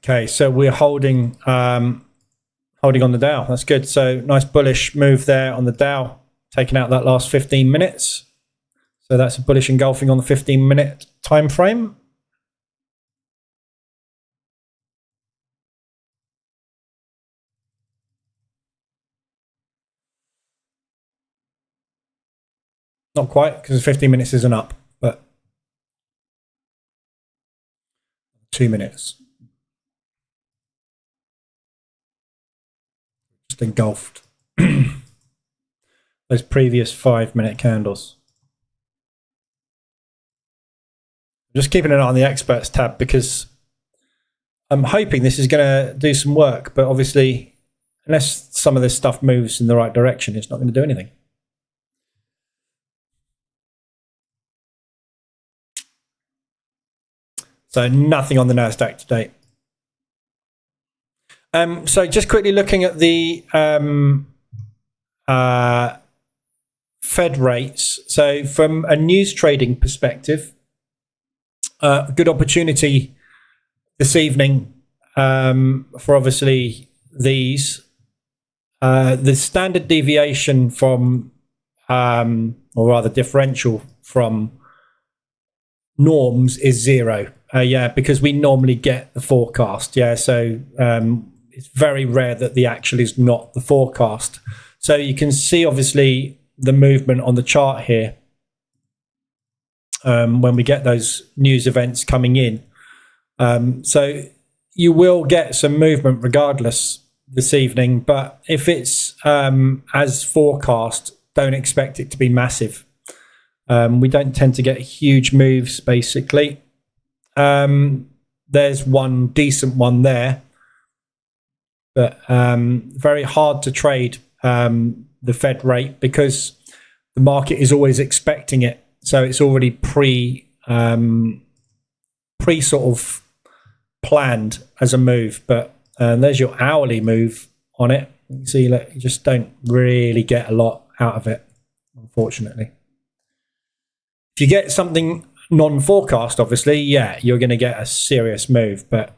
Speaker 1: Okay, so we're holding on the Dow. That's good. So nice bullish move there on the Dow, taking out that last 15 minutes. So that's a bullish engulfing on the 15-minute time frame. Not quite, because 15 minutes isn't up, but 2 minutes. Just engulfed those previous 5-minute candles. Just keeping an eye on the experts tab because I'm hoping this is going to do some work, but obviously, unless some of this stuff moves in the right direction, it's not going to do anything. So nothing on the NASDAQ today. So just quickly looking at the Fed rates. So from a news trading perspective, good opportunity this evening for obviously these. The standard deviation from, or rather differential from norms is 0. Yeah, because we normally get the forecast. Yeah, so it's very rare that the actual is not the forecast. So you can see obviously the movement on the chart here when we get those news events coming in. So you will get some movement regardless this evening, but if it's as forecast, don't expect it to be massive. We don't tend to get huge moves, basically. There's one decent one there, but very hard to trade the Fed rate because the market is always expecting it. So it's already pre sort of planned as a move. But there's your hourly move on it. You can see you just don't really get a lot out of it, unfortunately. If you get something non-forecast, obviously, yeah, you're going to get a serious move, but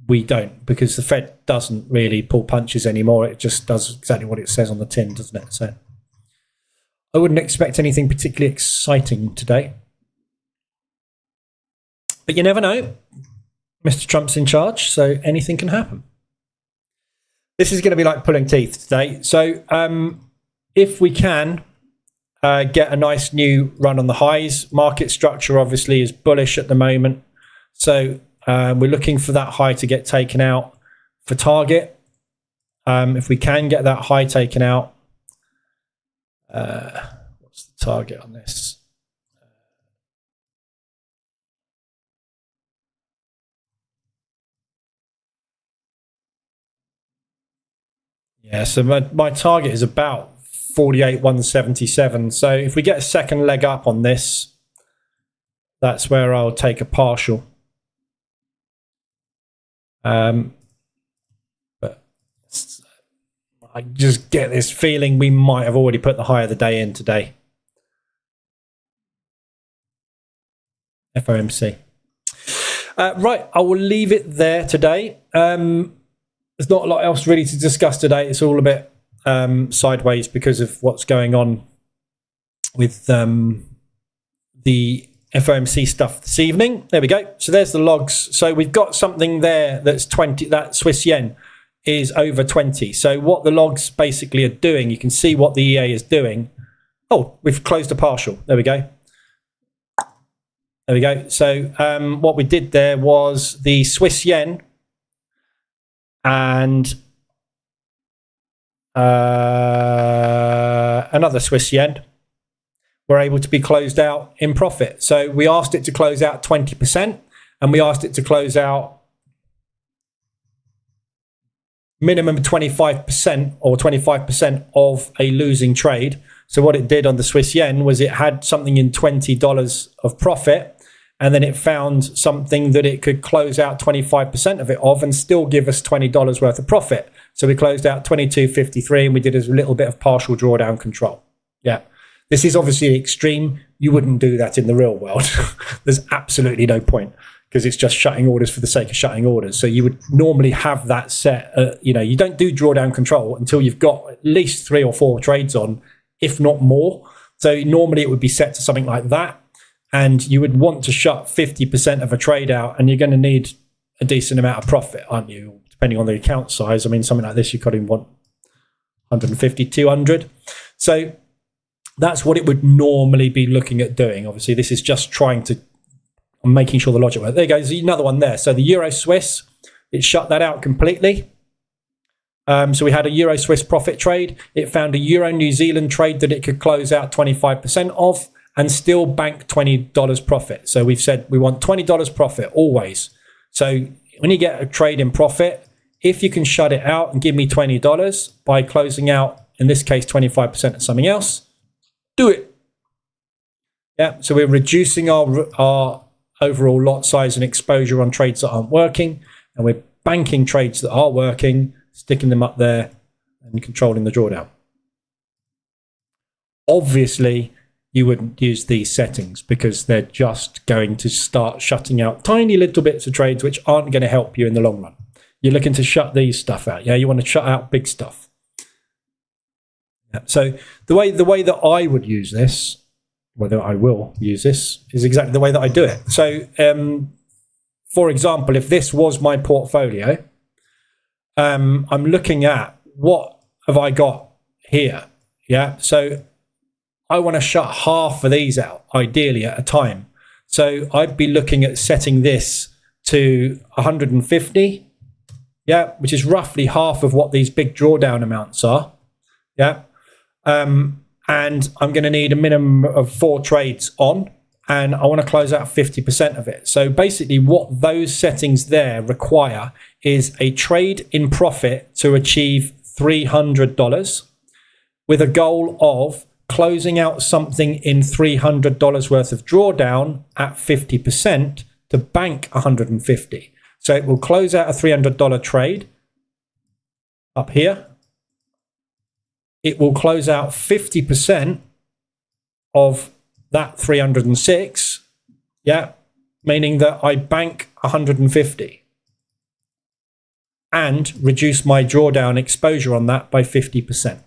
Speaker 1: we don't, because the Fed doesn't really pull punches anymore. It just does exactly what it says on the tin, doesn't it? So I wouldn't expect anything particularly exciting today. But you never know. Mr. Trump's in charge, so anything can happen. This is going to be like pulling teeth today. So if we can get a nice new run on the highs, market structure obviously is bullish at the moment. So we're looking for that high to get taken out for target. If we can get that high taken out, what's the target on this? Yeah, so my target is about 48,177. So if we get a second leg up on this, that's where I'll take a partial. But I just get this feeling we might have already put the high of the day in today. FOMC. Right, I will leave it there today. There's not a lot else really to discuss today. It's all a bit sideways because of what's going on with the FOMC stuff this evening. There we go. So there's the logs. So we've got something there that's 20. That Swiss yen is over 20. So what the logs basically are doing, you can see what the EA is doing. Oh, we've closed a partial. There we go. There we go. So what we did there was the Swiss yen and another Swiss yen were able to be closed out in profit. So we asked it to close out 20%, and we asked it to close out minimum 25% or 25% of a losing trade. So what it did on the Swiss yen was it had something in $20 of profit, and then it found something that it could close out 25% of it of and still give us $20 worth of profit. So we closed out 22.53, and we did a little bit of partial drawdown control. Yeah. This is obviously extreme. You wouldn't do that in the real world. There's absolutely no point, because it's just shutting orders for the sake of shutting orders. So you would normally have that set. You don't do drawdown control until you've got at least 3 or 4 trades on, if not more. So normally it would be set to something like that. And you would want to shut 50% of a trade out, and you're going to need a decent amount of profit, aren't you? Depending on the account size. I mean, something like this, you could even want 150, 200. So that's what it would normally be looking at doing. Obviously, this is just trying to, I'm making sure the logic works. There goes another one there. So the Euro Swiss, it shut that out completely. So we had a Euro Swiss profit trade. It found a Euro New Zealand trade that it could close out 25% of and still bank $20 profit. So we've said we want $20 profit always. So when you get a trade in profit, if you can shut it out and give me $20 by closing out, in this case, 25% of something else, do it. Yeah, so we're reducing our overall lot size and exposure on trades that aren't working, and we're banking trades that are working, sticking them up there and controlling the drawdown. Obviously, you wouldn't use these settings because they're just going to start shutting out tiny little bits of trades which aren't going to help you in the long run. You're looking to shut these stuff out. Yeah, you want to shut out big stuff. Yeah. So the way that I would use this, whether I will use this, is exactly the way that I do it. So, for example, if this was my portfolio, I'm looking at what have I got here. Yeah, so I want to shut half of these out, ideally at a time. So I'd be looking at setting this to 150, yeah, which is roughly half of what these big drawdown amounts are. Yeah, and I'm going to need a minimum of 4 trades on, and I want to close out 50% of it. So basically what those settings there require is a trade in profit to achieve $300 with a goal of closing out something in $300 worth of drawdown at 50% to bank 150. So it will close out a $300 trade up here. It will close out 50% of that 306, yeah, meaning that I bank 150 and reduce my drawdown exposure on that by 50%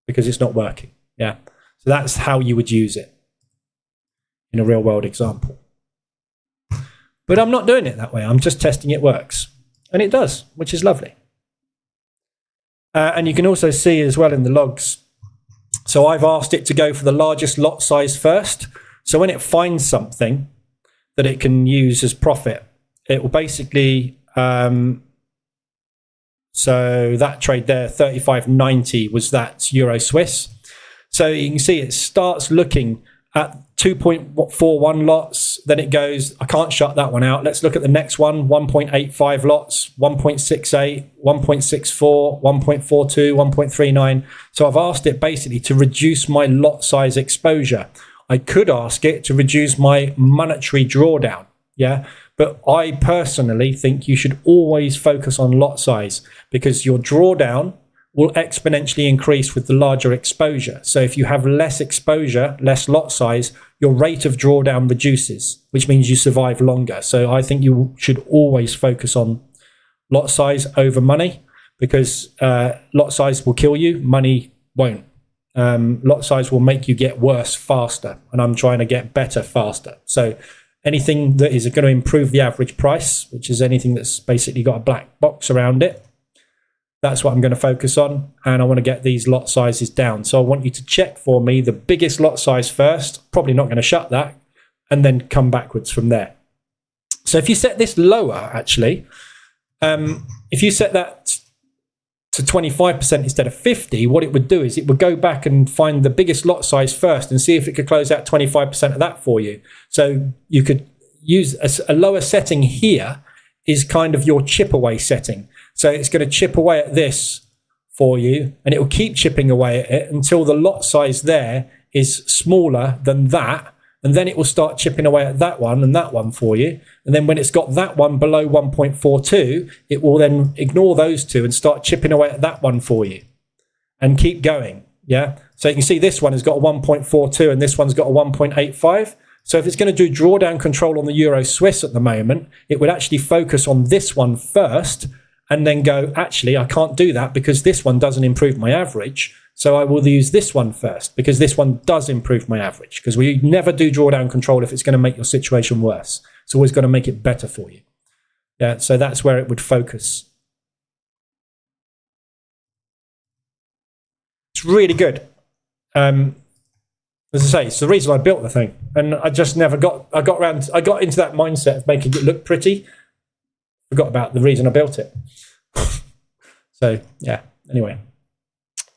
Speaker 1: because it's not working. Yeah, so that's how you would use it in a real world example. But I'm not doing it that way. I'm just testing it works. And it does, which is lovely. And you can also see as well in the logs. So I've asked it to go for the largest lot size first. So when it finds something that it can use as profit, it will basically... so that trade there, 35.90 was that Euro Swiss. So you can see it starts looking at 2.41 lots. Then it goes, I can't shut that one out. Let's look at the next one, 1.85 lots, 1.68, 1.64, 1.42, 1.39. So I've asked it basically to reduce my lot size exposure. I could ask it to reduce my monetary drawdown. Yeah. But I personally think you should always focus on lot size because your drawdown will exponentially increase with the larger exposure. So if you have less exposure, less lot size, your rate of drawdown reduces, which means you survive longer. So I think you should always focus on lot size over money because lot size will kill you, money won't. Lot size will make you get worse faster, and I'm trying to get better faster. So anything that is going to improve the average price, which is anything that's basically got a black box around it, that's what I'm going to focus on. And I want to get these lot sizes down. So I want you to check for me the biggest lot size first. Probably not going to shut that and then come backwards from there. So if you set this lower, actually, if you set that to 25% instead of 50, what it would do is it would go back and find the biggest lot size first and see if it could close out 25% of that for you. So you could use a lower setting here is kind of your chip away setting. So it's going to chip away at this for you, and it will keep chipping away at it until the lot size there is smaller than that. And then it will start chipping away at that one and that one for you. And then when it's got that one below 1.42, it will then ignore those two and start chipping away at that one for you and keep going. Yeah. So you can see this one has got a 1.42 and this one's got a 1.85. So if it's going to do drawdown control on the Euro Swiss at the moment, it would actually focus on this one first and then go, actually, I can't do that because this one doesn't improve my average. So I will use this one first because this one does improve my average, because we never do drawdown control if it's going to make your situation worse. It's always going to make it better for you. Yeah, so that's where it would focus. It's really good. As I say, it's the reason I built the thing, and I just never I got into that mindset of making it look pretty. Forgot about the reason I built it. So yeah, anyway.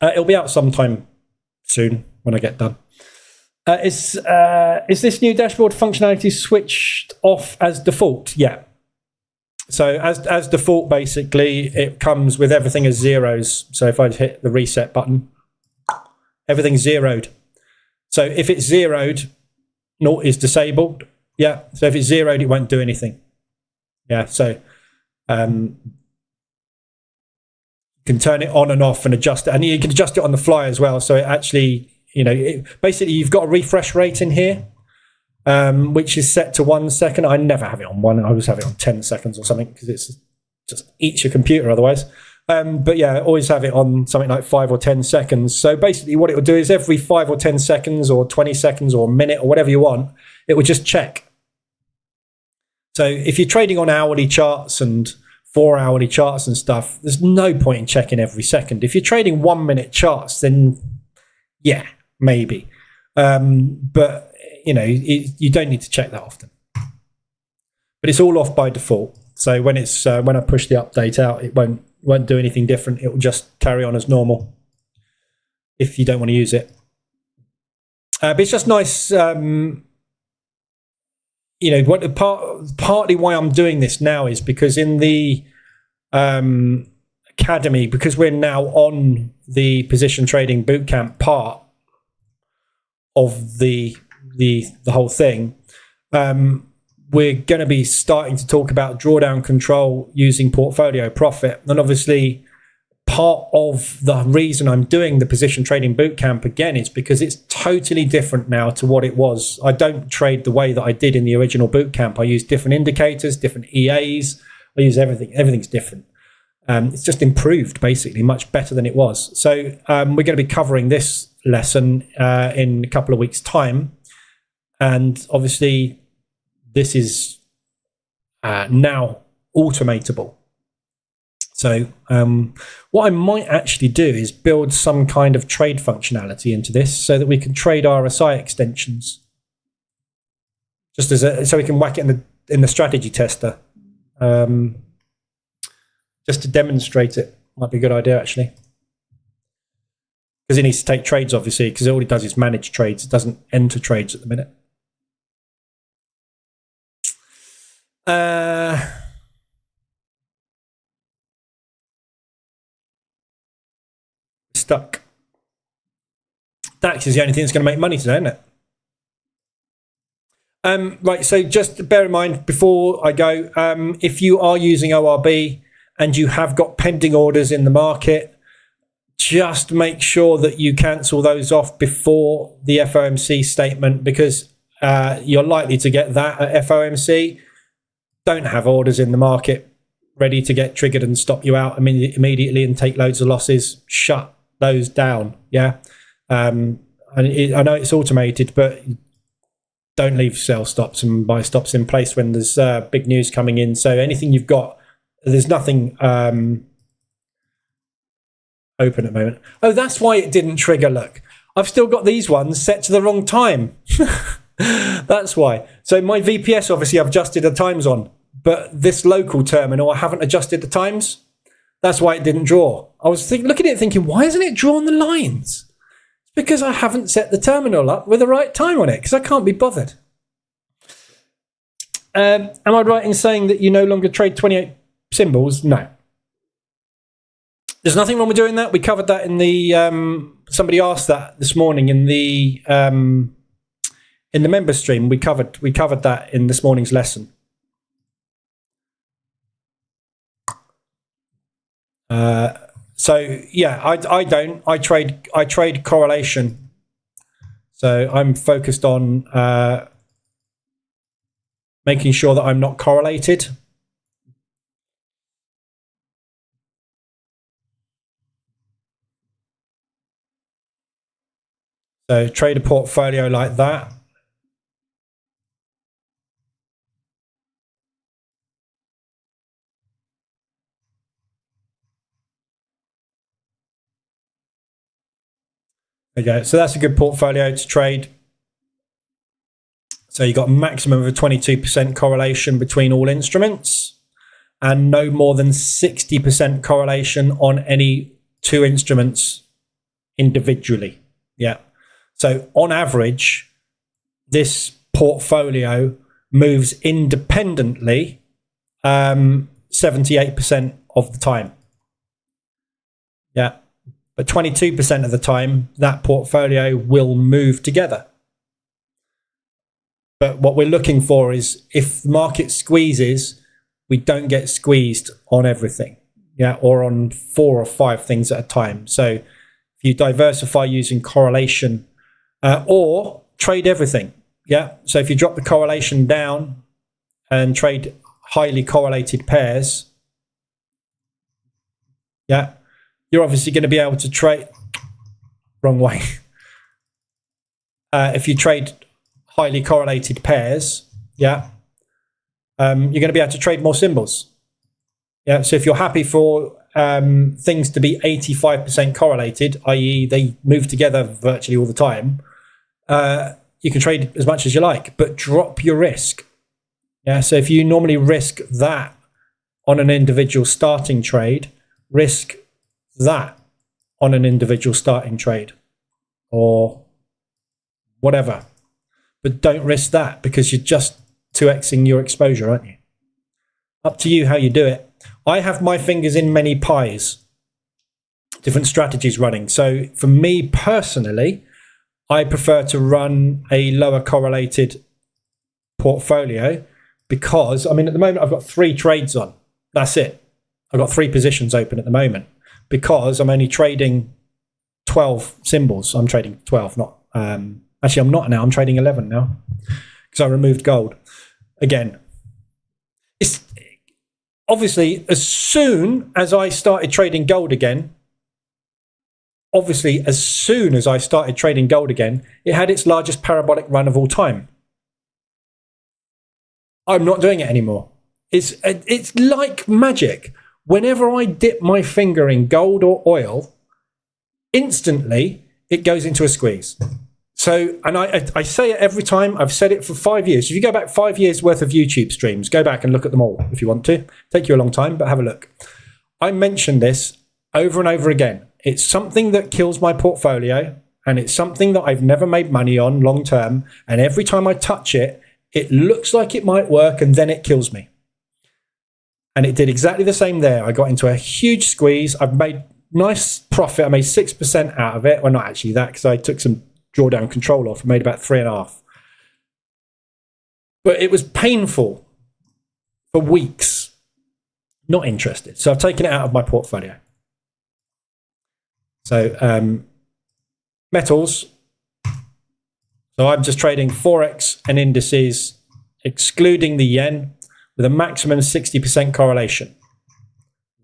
Speaker 1: It'll be out sometime soon when I get done. Is this new dashboard functionality switched off as default? Yeah. So as default, basically, it comes with everything as zeros. So if I hit the reset button, everything's zeroed. So if it's zeroed, naught is disabled. Yeah. So if it's zeroed, it won't do anything. Yeah. So can turn it on and off and adjust it, and you can adjust it on the fly as well. So it actually, basically you've got a refresh rate in here, which is set to 1 second. I never have it on 1. I always have it on 10 seconds or something because it's just eats your computer otherwise. But yeah, I always have it on something like 5 or 10 seconds. So basically what it will do is every 5 or 10 seconds or 20 seconds or a minute or whatever you want, it will just check. So if you're trading on hourly charts and 4-hourly charts and stuff, there's no point in checking every second. If you're trading 1-minute charts, then yeah, maybe. But you know, you don't need to check that often. But it's all off by default. So when it's when I push the update out, it won't do anything different. It will just carry on as normal if you don't want to use it. But it's just nice. You know, partly why I'm doing this now is because in the academy, because we're now on the position trading bootcamp part of the whole thing, we're going to be starting to talk about drawdown control using portfolio profit. And obviously, part of the reason I'm doing the position trading bootcamp again is because it's totally different now to what it was. I don't trade the way that I did in the original bootcamp. I use different indicators, different EAs. I use everything. Everything's different. It's just improved, basically, much better than it was. So we're going to be covering this lesson in a couple of weeks' time. And obviously, this is now automatable. So what I might actually do is build some kind of trade functionality into this so that we can trade RSI extensions, just as so we can whack it in the strategy tester, just to demonstrate it. Might be a good idea actually, because it needs to take trades, obviously, because all it does is manage trades. It doesn't enter trades at the minute. Stuck. DAX is the only thing that's going to make money today, isn't it? Right, so just bear in mind before I go, if you are using ORB and you have got pending orders in the market, just make sure that you cancel those off before the FOMC statement, because you're likely to get that at FOMC. Don't have orders in the market ready to get triggered and stop you out immediately and take loads of losses. Shut those down. Yeah. And I know it's automated, but don't leave sell stops and buy stops in place when there's big news coming in. So anything you've got, there's nothing open at the moment. Oh, that's why it didn't trigger. Look, I've still got these ones set to the wrong time. That's why. So my VPS, obviously, I've adjusted the times on, but this local terminal, I haven't adjusted the times. That's why it didn't draw. I was looking at it thinking, why isn't it drawing the lines? It's because I haven't set the terminal up with the right time on it, because I can't be bothered. Am I right in saying that you no longer trade 28 symbols? No. There's nothing wrong with doing that. We covered that in the... somebody asked that this morning in the member stream. We covered that in this morning's lesson. So yeah, I don't. I trade correlation. So I'm focused on making sure that I'm not correlated. So trade a portfolio like that. Okay, so that's a good portfolio to trade. So you got a maximum of a 22% correlation between all instruments and no more than 60% correlation on any two instruments individually. Yeah. So on average, this portfolio moves independently 78% of the time. Yeah. But 22% of the time, that portfolio will move together. But what we're looking for is if the market squeezes, we don't get squeezed on everything, yeah, or on 4 or 5 things at a time. So if you diversify using correlation or trade everything, yeah. So if you drop the correlation down and trade highly correlated pairs, yeah, you're obviously going to be able to trade wrong way. If you trade highly correlated pairs, yeah, you're going to be able to trade more symbols. Yeah, so if you're happy for things to be 85% correlated, i.e. they move together virtually all the time, you can trade as much as you like, but drop your risk. Yeah, so if you normally risk that on an individual starting trade, risk that on an individual starting trade or whatever. But don't risk that because you're just 2xing your exposure, aren't you? Up to you how you do it. I have my fingers in many pies, different strategies running. So for me personally, I prefer to run a lower correlated portfolio because, I mean, at the moment I've got 3 trades on. That's it. I've got 3 positions open at the moment because I'm only trading 12 symbols. I'm trading 12, not actually I'm not now. I'm trading 11 now because I removed gold. Again, it's obviously as soon as I started trading gold again, it had its largest parabolic run of all time. I'm not doing it anymore. It's like magic. Whenever I dip my finger in gold or oil, instantly it goes into a squeeze. So, and I say it every time. I've said it for 5 years. If you go back 5 years worth of YouTube streams, go back and look at them all if you want to. Take you a long time, but have a look. I mention this over and over again. It's something that kills my portfolio, and it's something that I've never made money on long term. And every time I touch it, it looks like it might work, and then it kills me. And it did exactly the same there. I got into a huge squeeze. I've made nice profit. I made 6% out of it. Well, not actually that, because I took some drawdown control off. I made about 3.5. But it was painful for weeks. Not interested. So I've taken it out of my portfolio. So metals. So I'm just trading forex and indices, excluding the yen, with a maximum 60% correlation.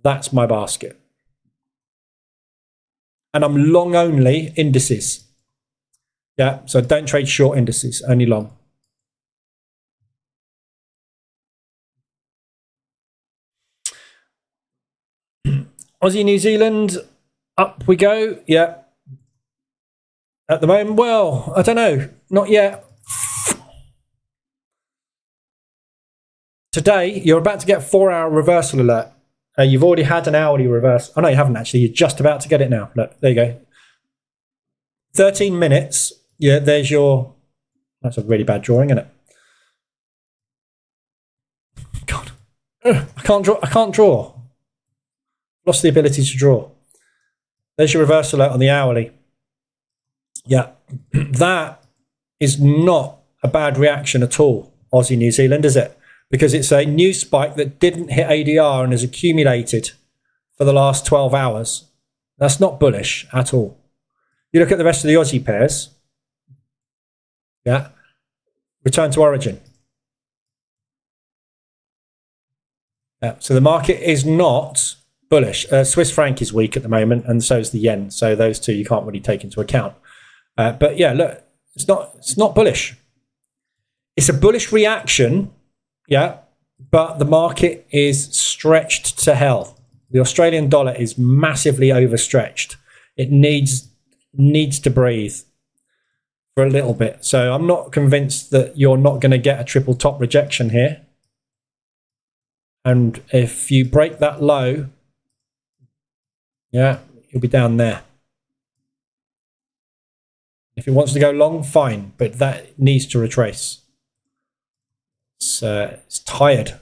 Speaker 1: That's my basket. And I'm long only indices. Yeah, so don't trade short indices, only long. Aussie, New Zealand, up we go. Yeah. At the moment, well, I don't know, not yet. Today, you're about to get a 4-hour reversal alert. You've already had an hourly reverse. Oh, no, you haven't actually. You're just about to get it now. Look, there you go. 13 minutes. Yeah, there's your... That's a really bad drawing, isn't it? God. I can't draw. Lost the ability to draw. There's your reverse alert on the hourly. Yeah. That is not a bad reaction at all, Aussie, New Zealand, is it? Because it's a new spike that didn't hit ADR and has accumulated for the last 12 hours. That's not bullish at all. You look at the rest of the Aussie pairs. Yeah. Return to origin. Yeah. So the market is not bullish. Swiss franc is weak at the moment, and so is the yen. So those two you can't really take into account. But yeah, look, it's not bullish. It's a bullish reaction. Yeah, but the market is stretched to hell. The Australian dollar is massively overstretched. It needs to breathe for a little bit. So I'm not convinced that you're not going to get a triple top rejection here. And if you break that low, yeah, you'll be down there. If it wants to go long, fine, but that needs to retrace. It's tired.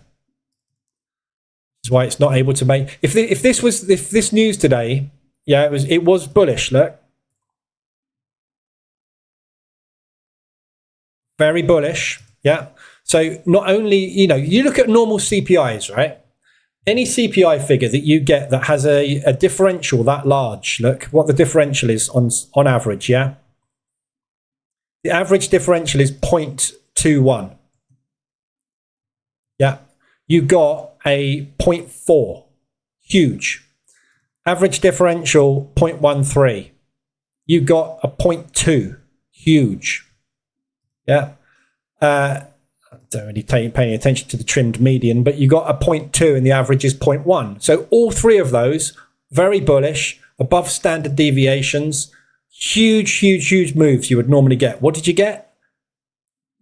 Speaker 1: That's why it's not able to make. If this news today, yeah, it was bullish. Look, very bullish. Yeah. So not only you look at normal CPIs, right? Any CPI figure that you get that has a differential that large. Look what the differential is on average. Yeah. The average differential is 0.21. Yeah, you got a 0.4, huge. Average differential 0.13. You got a 0.2, huge. Yeah. don't really pay any attention to the trimmed median, but you got a 0.2 and the average is 0.1. So all three of those, very bullish, above standard deviations, huge moves you would normally get. What did you get?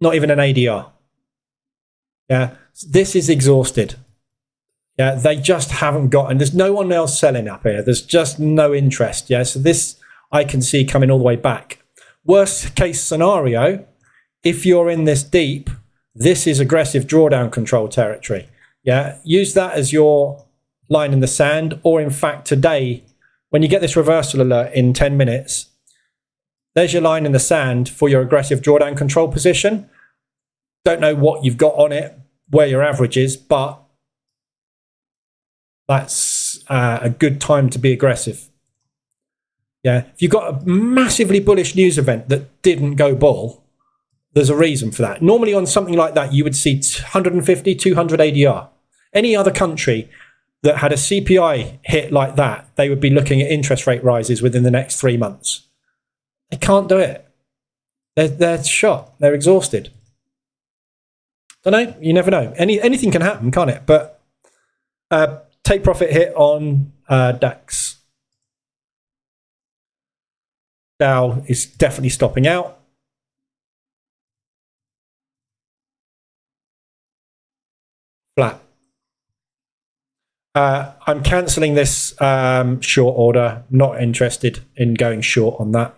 Speaker 1: Not even an ADR. Yeah, this is exhausted. Yeah, they just haven't got, and there's no one else selling up here. There's just no interest. Yeah, so this I can see coming all the way back. Worst case scenario, if you're in this deep, this is aggressive drawdown control territory. Yeah, use that as your line in the sand, or in fact today, when you get this reversal alert in 10 minutes, there's your line in the sand for your aggressive drawdown control position. Don't know what you've got on it, where your average is, but that's a good time to be aggressive. Yeah, if you've got a massively bullish news event that didn't go bull, there's a reason for that. Normally on something like that, you would see 150, 200 ADR. Any other country that had a CPI hit like that, they would be looking at interest rate rises within the next 3 months. They can't do it. They're shot. They're exhausted. Don't know. You never know. Anything can happen, can't it? But take profit hit on DAX. Dow is definitely stopping out. Flat. I'm cancelling this short order. Not interested in going short on that.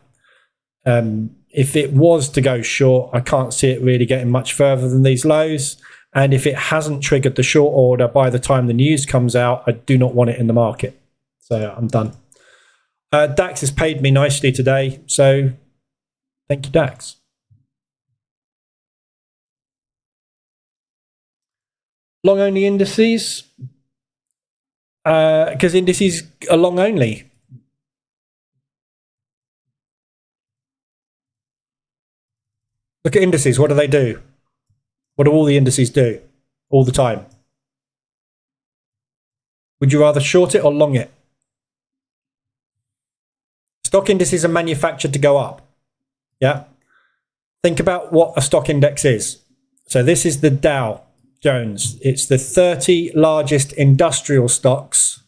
Speaker 1: If it was to go short, I can't see it really getting much further than these lows. And if it hasn't triggered the short order by the time the news comes out, I do not want it in the market. So I'm done. DAX has paid me nicely today. So thank you, DAX. Long only indices. Because indices are long only. Look at indices. What do they do? What do all the indices do all the time? Would you rather short it or long it? Stock indices are manufactured to go up. Yeah. Think about what a stock index is. So this is the Dow Jones. It's the 30 largest industrial stocks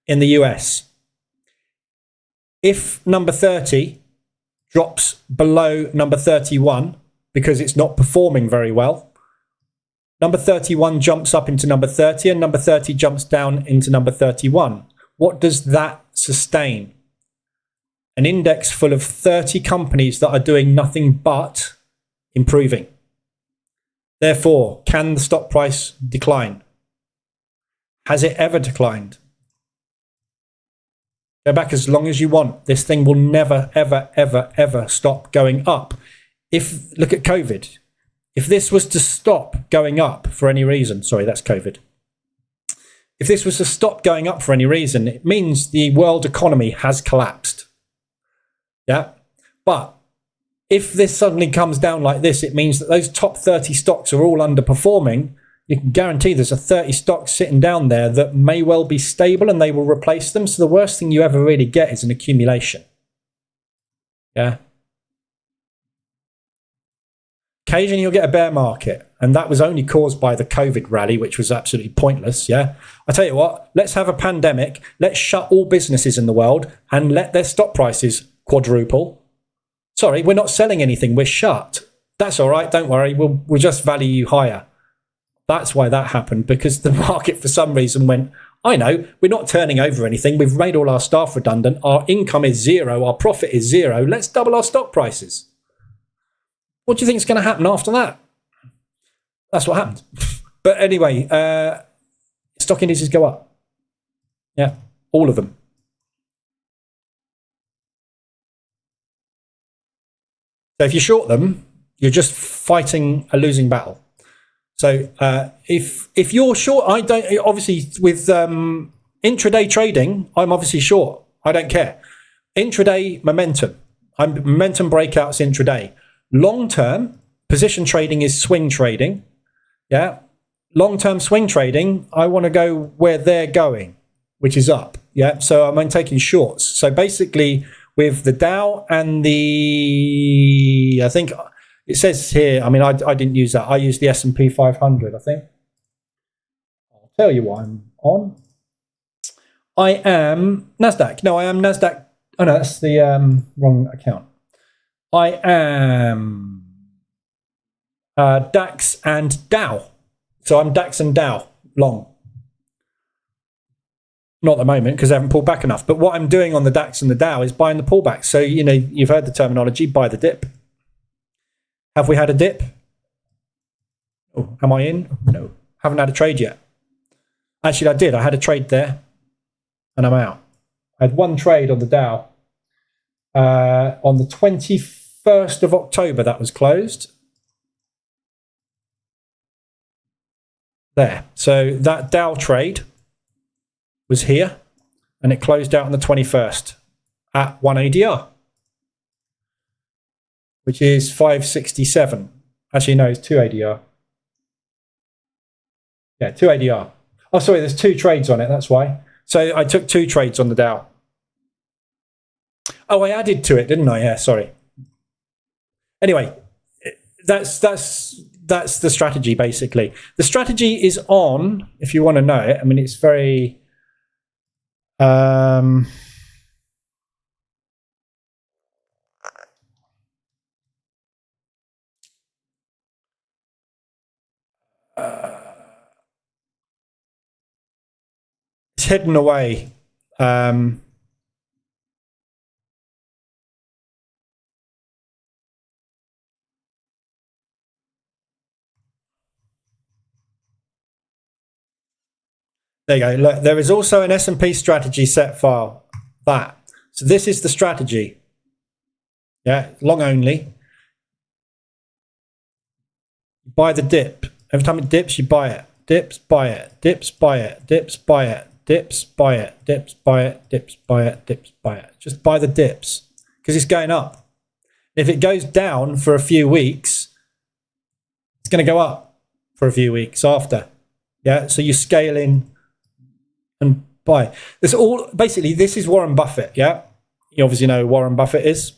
Speaker 1: in the US. If number 30 drops below number 31 because it's not performing very well, number 31 jumps up into number 30 and number 30 jumps down into number 31. What does that sustain? An index full of 30 companies that are doing nothing but improving. Therefore, can the stock price decline? Has it ever declined? Go back as long as you want. This thing will never, ever stop going up. Look at COVID. If this was to stop going up for any reason, sorry, that's COVID. If this was to stop going up for any reason, it means the world economy has collapsed. Yeah. But if this suddenly comes down like this, it means that those top 30 stocks are all underperforming. You can guarantee there's a 30 stocks sitting down there that may well be stable and they will replace them. So the worst thing you ever really get is an accumulation. Yeah. Occasionally you'll get a bear market, and that was only caused by the COVID rally, which was absolutely pointless. Yeah. I tell you what, let's have a pandemic. Let's shut all businesses in the world and let their stock prices quadruple. Sorry, we're not selling anything. We're shut. That's all right. Don't worry. We'll just value you higher. That's why that happened, because the market for some reason went, I know, we're not turning over anything. We've made all our staff redundant. Our income is zero. Our profit is zero. Let's double our stock prices. What do you think is going to happen after that? That's what happened. But anyway, stock indices go up. Yeah, all of them. So if you short them, you're just fighting a losing battle. So if you're short, I don't, obviously with intraday trading, I'm obviously short. I don't care. Intraday momentum. I'm momentum breakouts intraday. Long term position trading is swing trading. Yeah. Long term swing trading, I want to go where they're going, which is up. Yeah. So I'm taking shorts. So basically with the Dow and I think It says here, I mean, I didn't use that. I used the S&P 500, I think. I'll tell you what I'm on. I am NASDAQ. No, I am NASDAQ. Oh, no, that's the wrong account. I am DAX and Dow. So I'm DAX and Dow long. Not at the moment because they haven't pulled back enough. But what I'm doing on the DAX and the Dow is buying the pullback. So, you know, you've heard the terminology, buy the dip. Have we had a dip? Oh, am I in? No. Haven't had a trade yet. Actually, I did. I had a trade there and I'm out. I had one trade on the Dow on the 21st of October. That was closed. There. So that Dow trade was here and it closed out on the 21st at 1 ADR, which is 567. Actually, no, it's 2 ADR. Yeah, 2 ADR. Oh, sorry, there's 2 trades on it. That's why. So I took 2 trades on the Dow. Oh, I added to it, didn't I? Yeah, sorry. Anyway, that's the strategy, basically. The strategy is on, if you want to know it. I mean, it's very... it's hidden away. There you go. Look, there is also an S&P strategy set file. That. So this is the strategy. Yeah, long only. Buy the dip. Every time it dips, you buy it. Dips, buy it. Dips, buy it. Dips, buy it. Dips, buy it. Dips, buy it. Dips, buy it. Dips, buy it. Just buy the dips because it's going up. If it goes down for a few weeks, it's going to go up for a few weeks after. Yeah, so you scale in and buy. This all basically, this is Warren Buffett. Yeah, you obviously know who Warren Buffett is.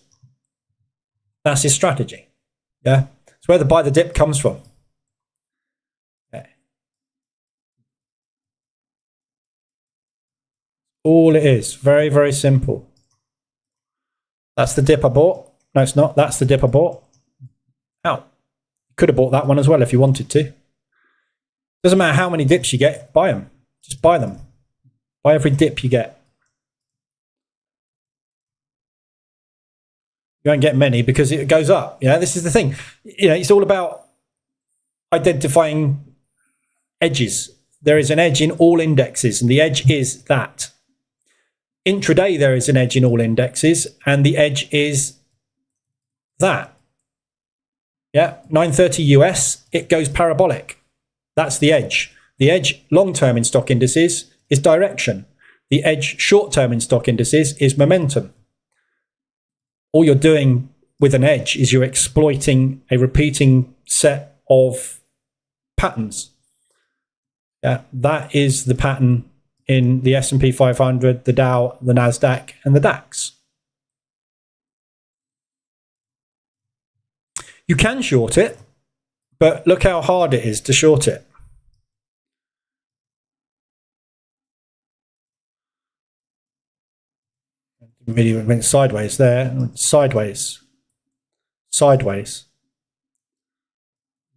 Speaker 1: That's his strategy. Yeah, it's where the buy the dip comes from. Okay. All it is, very, very simple. That's the dip I bought. No, it's not. That's the dip I bought. Out. You could have bought that one as well if you wanted to. Doesn't matter how many dips you get, buy them. Just buy them. Buy every dip you get. You won't get many because it goes up. You know, this is the thing. You know, it's all about identifying edges. There is an edge in all indexes, and the edge is that. Intraday, there is an edge in all indexes, and the edge is that. Yeah, 930 US, it goes parabolic. That's the edge. The edge long-term in stock indices is direction. The edge short-term in stock indices is momentum. All you're doing with an edge is you're exploiting a repeating set of patterns. Yeah, that is the pattern in the S&P 500, the Dow, the NASDAQ, and the DAX. You can short it, but look how hard it is to short it. Really went sideways there, sideways, sideways.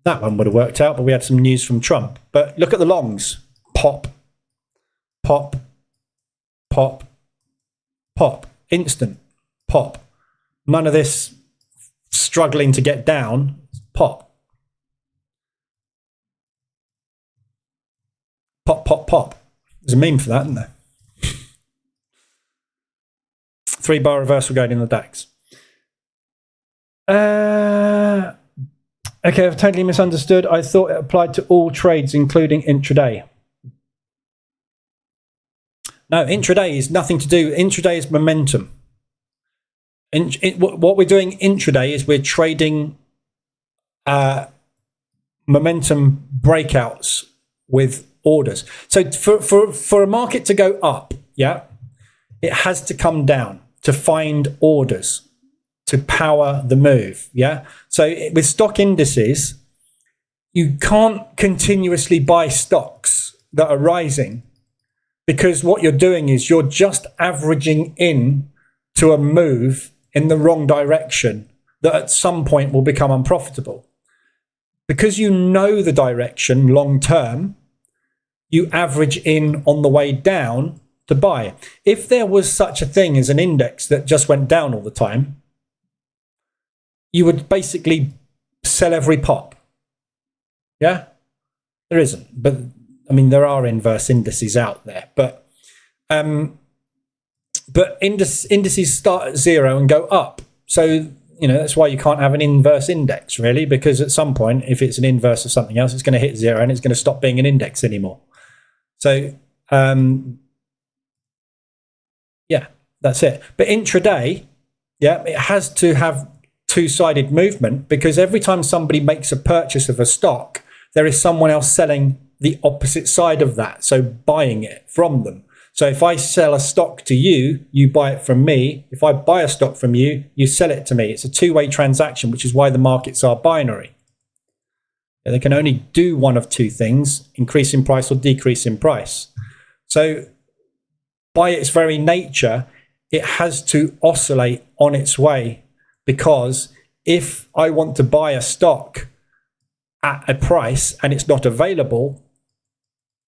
Speaker 1: That one would have worked out, but we had some news from Trump. But look at the longs. Pop, pop, pop, pop. Instant pop. None of this struggling to get down. Pop. Pop, pop, pop. There's a meme for that, isn't there? 3-bar reversal going in the DAX. Okay, I've totally misunderstood. I thought it applied to all trades, including intraday. No, intraday is nothing to do. Intraday is momentum. What we're doing intraday is we're trading momentum breakouts with orders. So for a market to go up, yeah, it has to come down to find orders. to power the move. Yeah. So with stock indices, you can't continuously buy stocks that are rising, because what you're doing is you're just averaging in to a move in the wrong direction that at some point will become unprofitable. Because you know the direction long term, you average in on the way down to buy. If there was such a thing as an index that just went down all the time, you would basically sell every pop. Yeah? There isn't. But I mean, there are inverse indices out there. But indices start at zero and go up. So, that's why you can't have an inverse index, really, because at some point, if it's an inverse of something else, it's going to hit zero and it's going to stop being an index anymore. So, yeah, that's it. But intraday, yeah, it has to have two-sided movement, because every time somebody makes a purchase of a stock, there is someone else selling the opposite side of that, so buying it from them. So if I sell a stock to you, you buy it from me. If I buy a stock from you, you sell it to me. It's a two-way transaction, which is why the markets are binary. They can only do one of two things: increase in price or decrease in price. So by its very nature, it has to oscillate on its way, because if I want to buy a stock at a price and it's not available,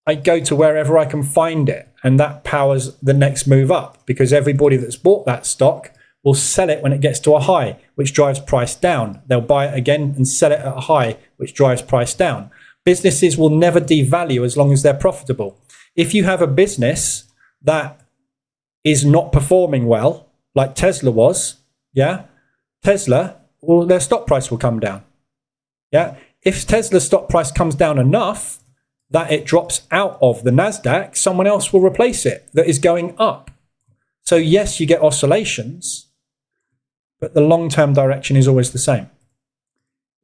Speaker 1: I go to wherever I can find it, and that powers the next move up, because everybody that's bought that stock will sell it when it gets to a high, which drives price down. They'll buy it again and sell it at a high, which drives price down. Businesses will never devalue as long as they're profitable. If you have a business that is not performing well, like Tesla was, yeah, well, their stock price will come down. Yeah, if Tesla's stock price comes down enough that it drops out of the NASDAQ, someone else will replace it that is going up. So yes, you get oscillations, but the long-term direction is always the same.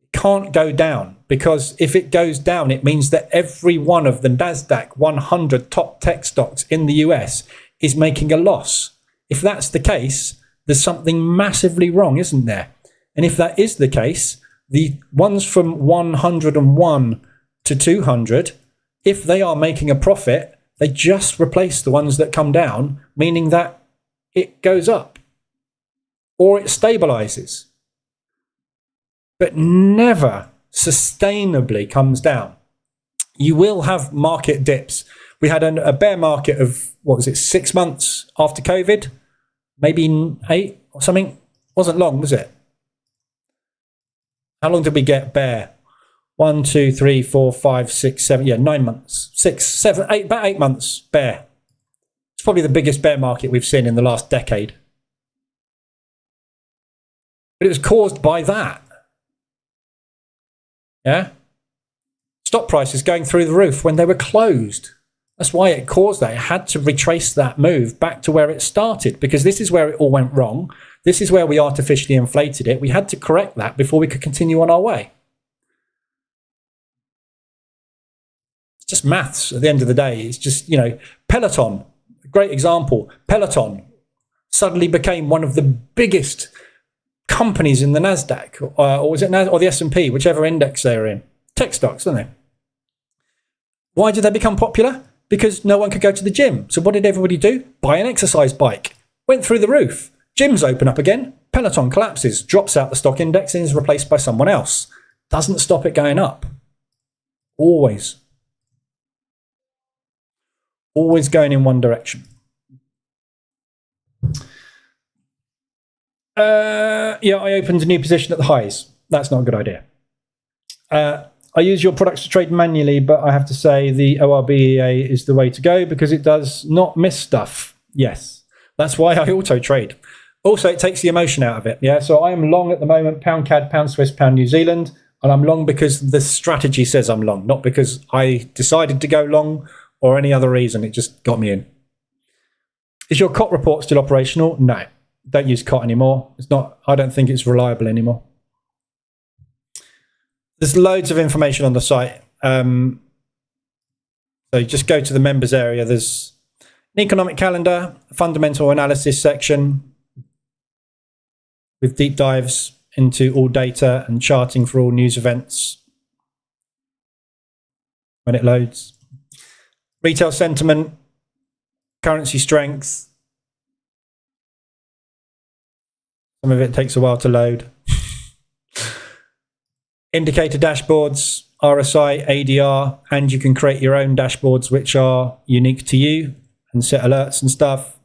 Speaker 1: It can't go down, because if it goes down, it means that every one of the NASDAQ 100 top tech stocks in the US is making a loss. If that's the case, there's something massively wrong, isn't there? And if that is the case, the ones from 101 to 200, if they are making a profit, they just replace the ones that come down, meaning that it goes up or it stabilizes, but never sustainably comes down. You will have market dips. We had a bear market of, 6 months after COVID, maybe 8 or something. Wasn't long, was it? How long did we get bear? 1, 2, 3, 4, 5, 6, 7. Yeah, 9 months. 6, 7, 8, about 8 months bear. It's probably the biggest bear market we've seen in the last decade. But it was caused by that. Yeah? Stock prices going through the roof when they were closed. That's why it caused that. It had to retrace that move back to where it started, because this is where it all went wrong. This is where we artificially inflated it. We had to correct that before we could continue on our way. It's just maths at the end of the day. It's just, Peloton, a great example. Peloton suddenly became one of the biggest companies in the NASDAQ, or was it or the S&P, whichever index they were in. Tech stocks, aren't they? Why did they become popular? Because no one could go to the gym. So what did everybody do? Buy an exercise bike. Went through the roof. Gyms open up again. Peloton collapses, drops out the stock index and is replaced by someone else. Doesn't stop it going up. Always. Always going in one direction. Yeah, I opened a new position at the highs. That's not a good idea. I use your products to trade manually, but I have to say the ORB is the way to go because it does not miss stuff. Yes, that's why I auto trade. Also, it takes the emotion out of it. Yeah, so I am long at the moment, pound CAD, pound Swiss, pound New Zealand, and I'm long because the strategy says I'm long, not because I decided to go long or any other reason. It just got me in. Is your COT report still operational? No, don't use COT anymore. It's not. I don't think it's reliable anymore. There's loads of information on the site. So just go to the members area. There's an economic calendar, a fundamental analysis section, with deep dives into all data and charting for all news events when it loads. Retail sentiment, currency strength. Some of it takes a while to load. Indicator dashboards, RSI, ADR, and you can create your own dashboards which are unique to you and set alerts and stuff.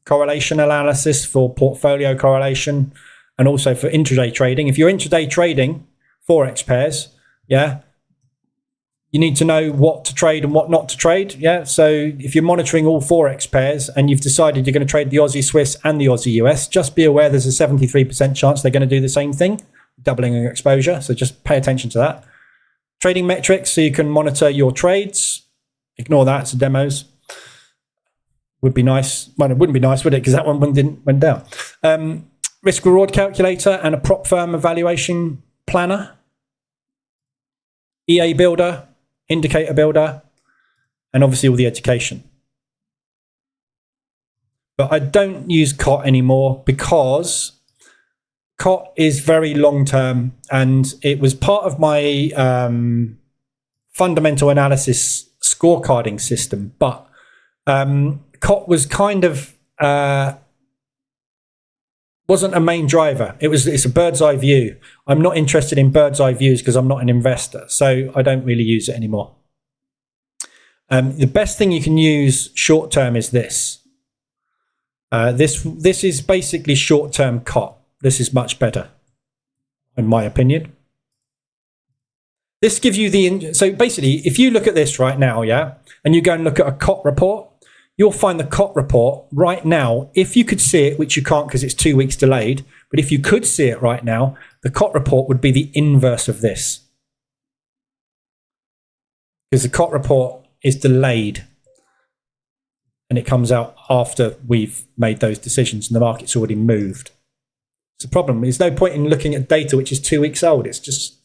Speaker 1: Correlation analysis for portfolio correlation and also for intraday trading. If you're intraday trading forex pairs, yeah, you need to know what to trade and what not to trade. Yeah, so if you're monitoring all forex pairs and you've decided you're going to trade the Aussie Swiss and the Aussie US, just be aware there's a 73% chance they're going to do the same thing, doubling your exposure. So just pay attention to that. Trading metrics, so you can monitor your trades. Ignore that, it's the demos. Would be nice. Well, it wouldn't be nice, would it? Because that one went down. Risk reward calculator and a prop firm evaluation planner. EA builder, indicator builder, and obviously all the education. But I don't use COT anymore because COT is very long-term, and it was part of my fundamental analysis scorecarding system. But COT was kind of wasn't a main driver. It's a bird's eye view. I'm not interested in bird's eye views because I'm not an investor, so I don't really use it anymore. The best thing you can use short term is this. This is basically short term COT. This is much better, in my opinion. This gives you so basically, if you look at this right now, yeah, and you go and look at a COT report, you'll find the COT report right now. If you could see it, which you can't because it's 2 weeks delayed, but if you could see it right now, the COT report would be the inverse of this. Because the COT report is delayed and it comes out after we've made those decisions and the market's already moved. It's a problem. There's no point in looking at data which is 2 weeks old. It's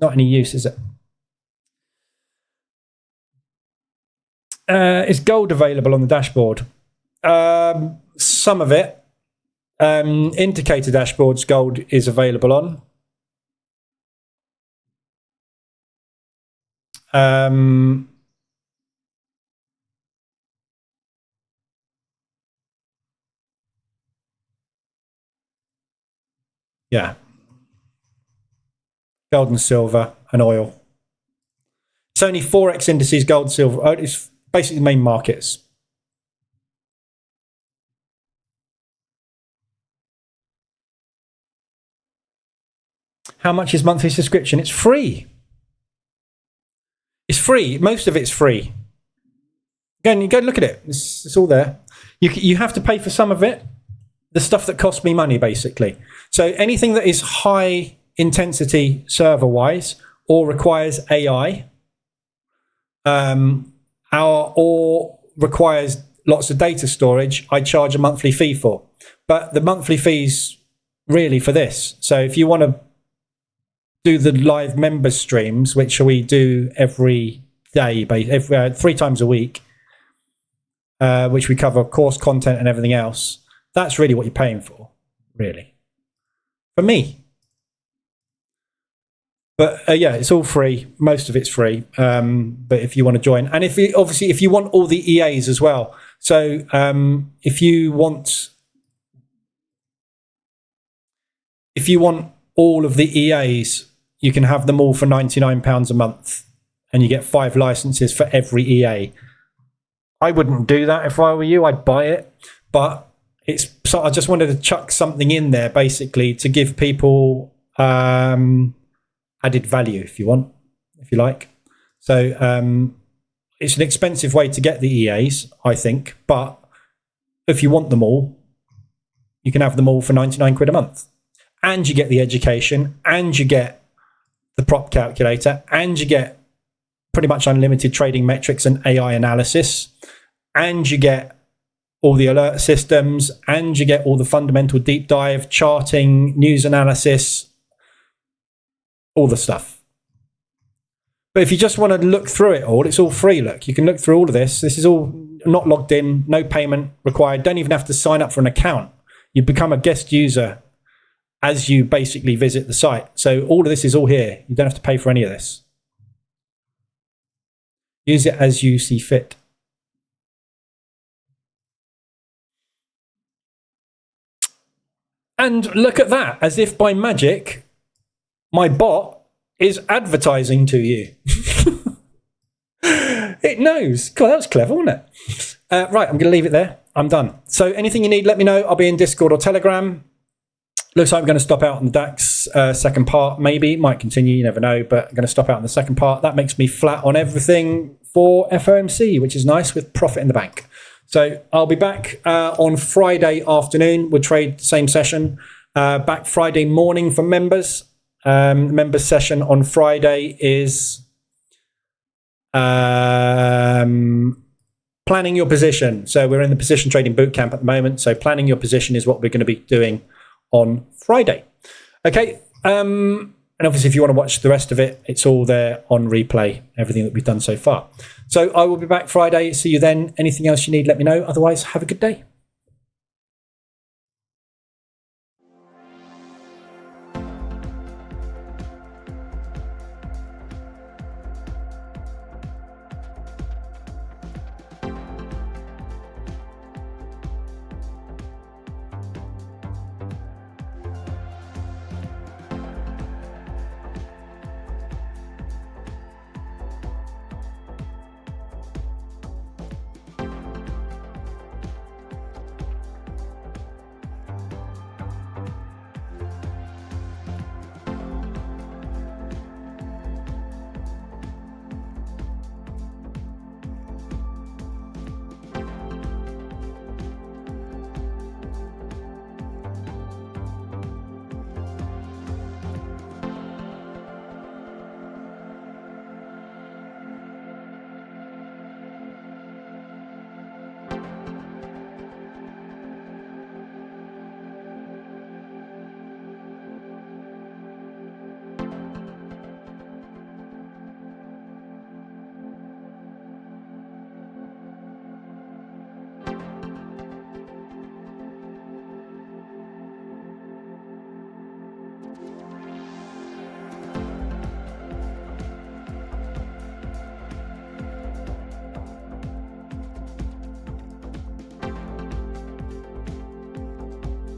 Speaker 1: not any use, is it? Is gold available on the dashboard? Some of it. Indicator dashboards, gold is available on. Yeah. Gold and silver and oil. It's only forex indices, gold, silver. Oh, it's basically the main markets. How much is monthly subscription? It's free. It's free. Most of it's free. Go and look at it. It's all there. You have to pay for some of it. The stuff that costs me money, basically. So anything that is high intensity server-wise or requires AI, or requires lots of data storage, I charge a monthly fee for. But the monthly fee's really for this. So if you want to do the live member streams, which we do every day, 3 times a week, which we cover course content and everything else, that's really what you're paying for, really. For me. But yeah, it's all free. Most of it's free. But if you want to join, and if you want all the EAs as well. So if you want all of the EAs, you can have them all for £99 a month, and you get 5 licenses for every EA. I wouldn't do that if I were you. I'd buy it, but so I just wanted to chuck something in there, basically, to give people added value, if you like. So it's an expensive way to get the EAs, I think, but if you want them all, you can have them all for 99 quid a month, and you get the education, and you get the prop calculator, and you get pretty much unlimited trading metrics and AI analysis, and you get all the alert systems, and you get all the fundamental deep dive, charting, news analysis, all the stuff. But if you just want to look through it all, it's all free. Look, you can look through all of this. This is all not logged in, no payment required. Don't even have to sign up for an account. You become a guest user as you basically visit the site. So all of this is all here. You don't have to pay for any of this. Use it as you see fit. And look at that, as if by magic, my bot is advertising to you. It knows. God, that was clever, wasn't it? Right, I'm going to leave it there. I'm done. So anything you need, let me know. I'll be in Discord or Telegram. Looks like I'm going to stop out on the DAX second part. Maybe, might continue, you never know, but I'm going to stop out on the second part. That makes me flat on everything for FOMC, which is nice, with profit in the bank. So I'll be back on Friday afternoon. We'll trade same session. Back Friday morning for members. Members session on Friday is planning your position. So we're in the position trading bootcamp at the moment. So planning your position is what we're going to be doing on Friday. Okay. And obviously, if you want to watch the rest of it, it's all there on replay, everything that we've done so far. So I will be back Friday. See you then. Anything else you need, let me know. Otherwise, have a good day.